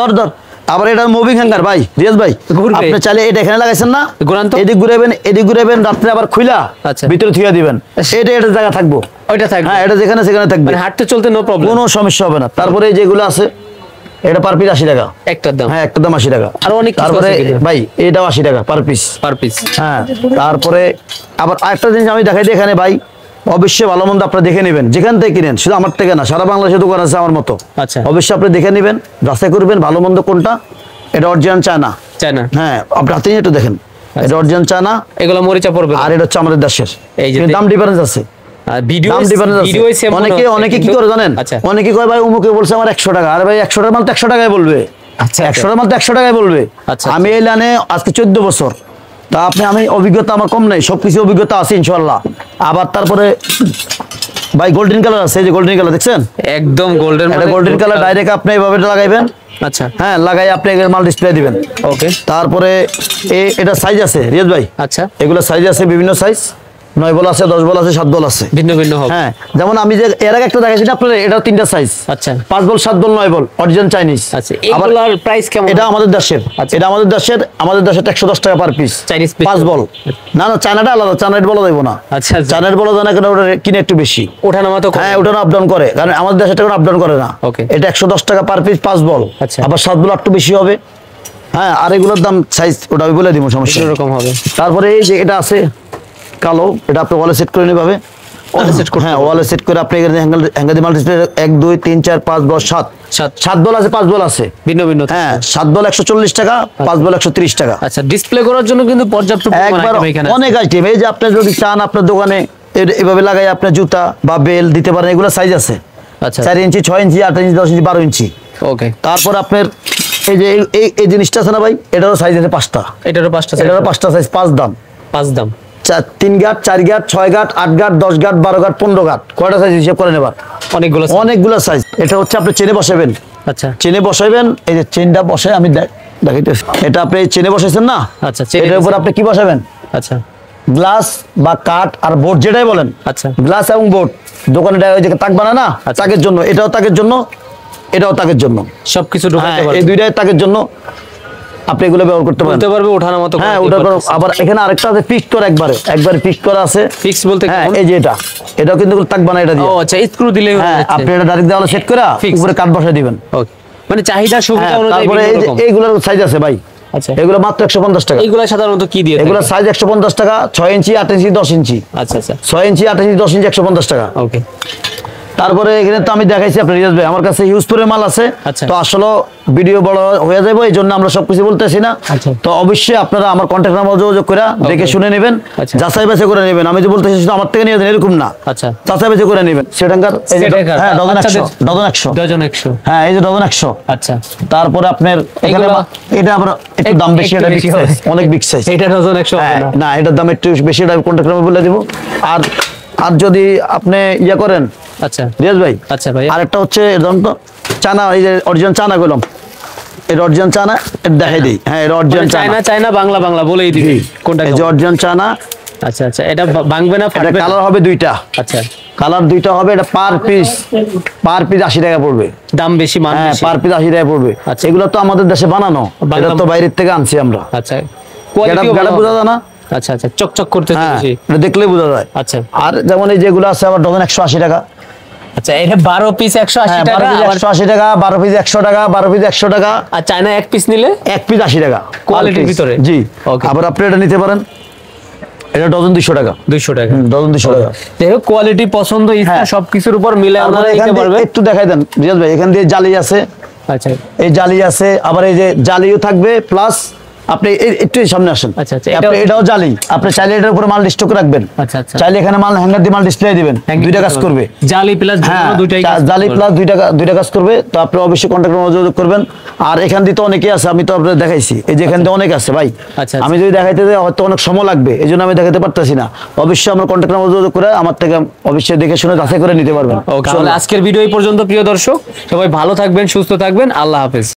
ধর ধর। আবার এটা মুভিং হ্যাঙ্গার ভাই, রিয়াজ ভাই, ঘুরবে। আপনি চাইলে এটা এখানে লাগাইছেন না, ঘুরান তো। এদিক ঘুরাবেন, এদিক ঘুরাবেন, রাত্রে আবার খুইলা আচ্ছা। ভিতরে থুইয়া দিবেন। এটা জায়গা থাকবো। ওইটা থাকবে, হ্যাঁ এটা যেখানে সেখানে থাকবে, মানে হাঁটতে চলতে নো প্রবলেম, কোনো সমস্যা হবে না। তারপরে এই যেগুলো আছে, এটা পার পিস 80 টাকা। একটার দাম। হ্যাঁ একটা দাম 80 টাকা। আরো অনেক কিছু তারপরে আছে কিন্তু। ভাই এটাও 80 টাকা পার পিস। Per piece. হ্যাঁ তারপরে আবার আরেকটা জিনিস আমি দেখাই দিই এখানে ভাই, অবশ্যই ভালো মন্দ আপনারা দেখে নেবেন, যেখান থেকে কিনেন, শুধু আমার থেকে না, সারা বাংলাদেশে দোকান আছে আমার মতো। আচ্ছা। অবশ্যই আপনি দেখে নেবেন, যাচাই করবেন ভালো মন্দ কোনটা। এটা অরিজিনাল চায়না। চায়না। হ্যাঁ আপনি হাতে নিয়ে একটু দেখেন, এটা অরিজিনাল চায়না, এগুলো মরিচা পড়বে না। আর এটা হচ্ছে আমাদের দেশের। এই যে কিন্তু দাম ডিফারেন্স আছে, আর ভিডিও দাম ডিফারেন্স আছে। Video same. অনেকে কি করে জানেন, আচ্ছা অনেকে কয় ভাই অমুকে বলছে আমার 100 টাকা। আরে ভাই 100 টাকার মাল তো 100 টাকায় বলবে। আচ্ছা 100 টাকার মাল তো 100 টাকায় বলবে। আচ্ছা, আমি এই লাইনে আজকে 14 বছর, তা আমি অভিজ্ঞতা আমার কম নাই, সবকিছু অভিজ্ঞতা আছে ইনশাআল্লাহ। আবার তারপরে ভাই গোল্ডেন কালার আছে, এই যে গোল্ডেন কালার দেখছেন, একদম গোল্ডেন, এটা গোল্ডেন কালার। ডাইরেক্ট আপনি এইভাবে লাগাইবেন, আচ্ছা হ্যাঁ লাগাই আপনি মাল ডিসপ্লে দিবেন। ওকে। তারপরে এটা সাইজ আছে রিয়াজ ভাই, আচ্ছা এগুলো সাইজ আছে বিভিন্ন সাইজ, 9 বল আছে, 10 বল আছে, 7 বল আছে, ভিন্ন ভিন্ন হবে। হ্যাঁ যেমন আমি যে এর আগে একটা দেখাইছি না আপনার, এটা 3টা সাইজ। আচ্ছা 5 বল, 7 বল, 9 বল, অরিজিনাল চাইনিজ। আচ্ছা এগুলোর প্রাইস কেমন? এটা আমাদের দেশের, আচ্ছা। এটা আমাদের দেশের 110 টাকা পার পিস। চাইনিজ 5 বল না, না চায়নাটা আলাদা, চায়নার বলা দেবো না। আচ্ছা চায়নার বলা যায় না, কারণ ওটা কিনে একটু বেশি, ওঠানামা তো করে। হ্যাঁ ওটা আপ ডাউন করে, কারণ আমাদের দেশে টাকা আপ ডাউন করে না। Okay. এটা 110 টাকা পার পিস 5 বল। আচ্ছা। আবার 7 বল একটু বেশি হবে। হ্যাঁ আর এগুলোর দাম সাইজ ওটা আমি বলে দিব, সমস্যা নেই। এরকম হবে। তারপরে এই যে এটা আছে কালো, এটা আপনি ওয়ালে সেট করে নিতে হবে। ওয়ালে সেট করতে হ্যাঁ হবে। ওয়ালে সেট করে আপনি এখানে হ্যাঙ্গার দিয়ে মাল ডিসপ্লে 1 2 3 4 5 বল 7 7 বল আছে, 5 বল আছে, ভিন্ন ভিন্ন। হ্যাঁ 7 বল 140 টাকা, 5 বল 130 টাকা। আচ্ছা ডিসপ্লে করার জন্য কিন্তু পর্যাপ্ত পরিমাণ একবার আইটেম এখানে অনেক আইটেম। এই যে আপনি যদি চান আপনার দোকানে এভাবে লাগাই আপনি জুতা বা বেল দিতে পারেন, এগুলো সাইজ আছে। আচ্ছা 4 ইঞ্চি, 6 ইঞ্চি, 8 ইঞ্চি, 10 ইঞ্চি, 12 ইঞ্চি। ওকে। তারপর আপনার এই যে এই জিনিসটা আছে না ভাই, এটারও সাইজ আছে 5টা। এটারও 5টা, এটারও 5টা সাইজ, 5 দাম। 5 দাম। 3 গাঁট, 4 গাঁট, 6 গাঁট, 8 গাঁট, 10 গাঁট, 12 গাঁট, 15 গাঁট, কয়টা সাইজ হিসেব করে নেবার, অনেকগুলো। অনেকগুলো সাইজ। এটা হচ্ছে আপনি চেনে বসাবেন, আচ্ছা চেনে বসাবেন, এই যে চেনটা বসায় আমি দেখাইতেছি। এটা আপনি চেনে বসাইছেন না, আচ্ছা, চেনে এটার উপর আপনি কি বসাবেন, আচ্ছা গ্লাস বা কাঠ আর বোর্ড যেটাই বলেন, আচ্ছা গ্লাস এবং বোর্ড। দোকানে ওই যে তাক বানায় না, আচ্ছা। তাকের জন্য, এটাও তাকের জন্য, এটাও তাকের জন্য, সবকিছু হ্যাঁ ঢোকাতে এই পারবে, দুইটাই তাকের জন্য আপনি এগুলো ব্যবহার করতে পারেন। বলতে পারবে ওঠানামা তো। হ্যাঁ ওটা আবার এখানে আরেকটা আছে ফিক্স করা, একবারে ফিক্স করা আছে। ফিক্স বলতে হ্যাঁ কেমন? এই যে এটাও কিন্তু তাক বানায় এটা ও দিয়ে। আচ্ছা স্ক্রু দিলে হয়ে হ্যাঁ যাচ্ছে। আপনি এটা ডাইরেক্ট দেওয়ালে সেট করে Fix। উপরে কাঠ বসায় দিবেন। ওকে, মানে চাহিদা সুবিধা হ্যাঁ, অনুযায়ী তারপরে এই বিভিন্ন যে রকম। এইগুলোর সাইজ আছে ভাই, আচ্ছা এগুলো মাত্র 150 টাকা। এইগুলা সাধারণত কি দিয়ে এগুলো থাকে? সাইজ 150 টাকা, 6 ইঞ্চি, 8 ইঞ্চি, 10 ইঞ্চি। আচ্ছা আচ্ছা 6 ইঞ্চি, 8 ইঞ্চি, 10 ইঞ্চি 150 টাকা। ওকে। তারপরে এখানে তো আমি দেখাইছি আপনার রিয়াজ ভাই, আমার কাছে হিউজ পরিমাণ মাল আছে। আচ্ছা। তো আসলে ভিডিও বড় হয়ে যাবে, এই জন্য আমরা সবকিছু বলতেছি না। আচ্ছা। তো অবশ্যই আপনারা আমার কন্ট্যাক্ট নাম্বার যোগাযোগ করে দেখে শুনে নেবেন, আচ্ছা। যাচাই বাছাই করে নেবেন। আমি যে বলতেছি শুধু আমার থেকে নিয়ে যাবেন এরকম না, আচ্ছা যাচাই বাছাই করে নেবেন। সেটাঙ্গার এই যে সেটাঙ্গার, হ্যাঁ ডজন 100, বাচ্চাদের- ডজন 100, ডজন 100। হ্যাঁ এই যে ডজন 100। আচ্ছা তারপরে আপনার এখানে এগুলো- এটা আবার একটু দাম বেশি, একটু এটা বেশি বিগ হবে। সাইজ, অনেক বিগ সাইজ। এটা ডজন 100 হবে না। না এটার দাম একটু বেশি, এটা কন্ট্যাক্ট নাম্বার বলে দিব। আর আর যদি আপনি ইয়া করেন আচ্ছা রিয়াজ ভাই, আচ্ছা ভাই, আরেকটা হচ্ছে ধরুন তো চানা, এই যে অরিজিনাল চানা গেলাম, এটা অরিজিনাল চানা, এটা দেখাই দিই। হ্যাঁ এটা অরিজিনাল চানা, চায়না চায়না বাংলা বাংলা বলেই দিবি কোনটা এই যে কেমন। অরিজিনাল চানা। আচ্ছা আচ্ছা এটা ভাঙবে না, এটা ফাটবে না? কালার হবে 2টা, আচ্ছা কালার 2টা হবে। এটা পার পিস 80 টাকা পড়বে। দাম বেশি, মান হ্যাঁ বেশি। পার পিস 80 টাকা পড়বে। আচ্ছা। এগুলো তো আমাদের দেশে বানানো, বাংলা- এটা তো বাইরের থেকে আনছি আমরা। আচ্ছা এটা কোয়ালিটিও ভালো বোঝা হবে। যায় না? আচ্ছা আচ্ছা চকচক করতে হ্যাঁ বেশি। এটা দেখলেই বোঝা যায়। আচ্ছা আর যেমন এই যেগুলো আছে আবার ডজন 180 টাকা। আচ্ছা এটা 12 পিস 180 হ্যাঁ টাকা, 12 পিস আবার 180 টাকা, 12 পিস 100 টাকা, 12 পিস 100 টাকা, আর চায়না এক পিস নিলে 1 পিস 80 টাকা কোয়ালিটির per piece। ভিতরে? জি। Okay. আবার আপনি এটা নিতে পারেন, এটা ডজন 200 টাকা। 200 টাকা। ডজন 200 টাকা। যাই হোক কোয়ালিটি পছন্দ ইচ্ছা হ্যাঁ। সবকিছুর উপর মিলে আপনারা আপনারা এখান নিতে দিয়ে পারবে। একটু দেখাই দেন রিয়াজ ভাই, এখান দিয়ে জালি আছে, আচ্ছা এই জালি আছে, আবার এই যে জালিও থাকবে প্লাস আপনি একটু সামনে আসেন। আচ্ছা, আচ্ছা, আপনি এটাও জালি, আপনি চাইলে এটার উপরে মাল স্টক রাখবেন। আচ্ছা, আচ্ছা। চাইলে এখানে মাল হ্যাঙ্গার দিয়ে মাল ডিসপ্লে দিবেন, দুইটা কাজ করবে। জালি প্লাস হ্যাঁ, দুইটাই জালি প্লাস দুইটা কাজ করবে। তো আপনি অবশ্যই কন্ট্যাক্ট যোগাযোগ করবেন। আর এখান দিয়ে তো অনেকেই আছে, আমি তো আপনাদের দেখাইছি, এই যে এখান দিয়ে অনেক আছে ভাই। আচ্ছা। আমি যদি দেখাইতে যাই হয়তো অনেক সময় লাগবে, এই জন্য আমি দেখাতে পারতেছি না। অবশ্যই আমার কন্ট্যাক্ট যোগাযোগ করে আমার থেকে অবশ্যই দেখে শুনে যাচাই করে নিতে পারবেন। ওকে, তাহলে আজকের ভিডিও এই পর্যন্ত প্রিয় দর্শক, সবাই ভালো থাকবেন, সুস্থ থাকবেন, আল্লাহ হাফেজ।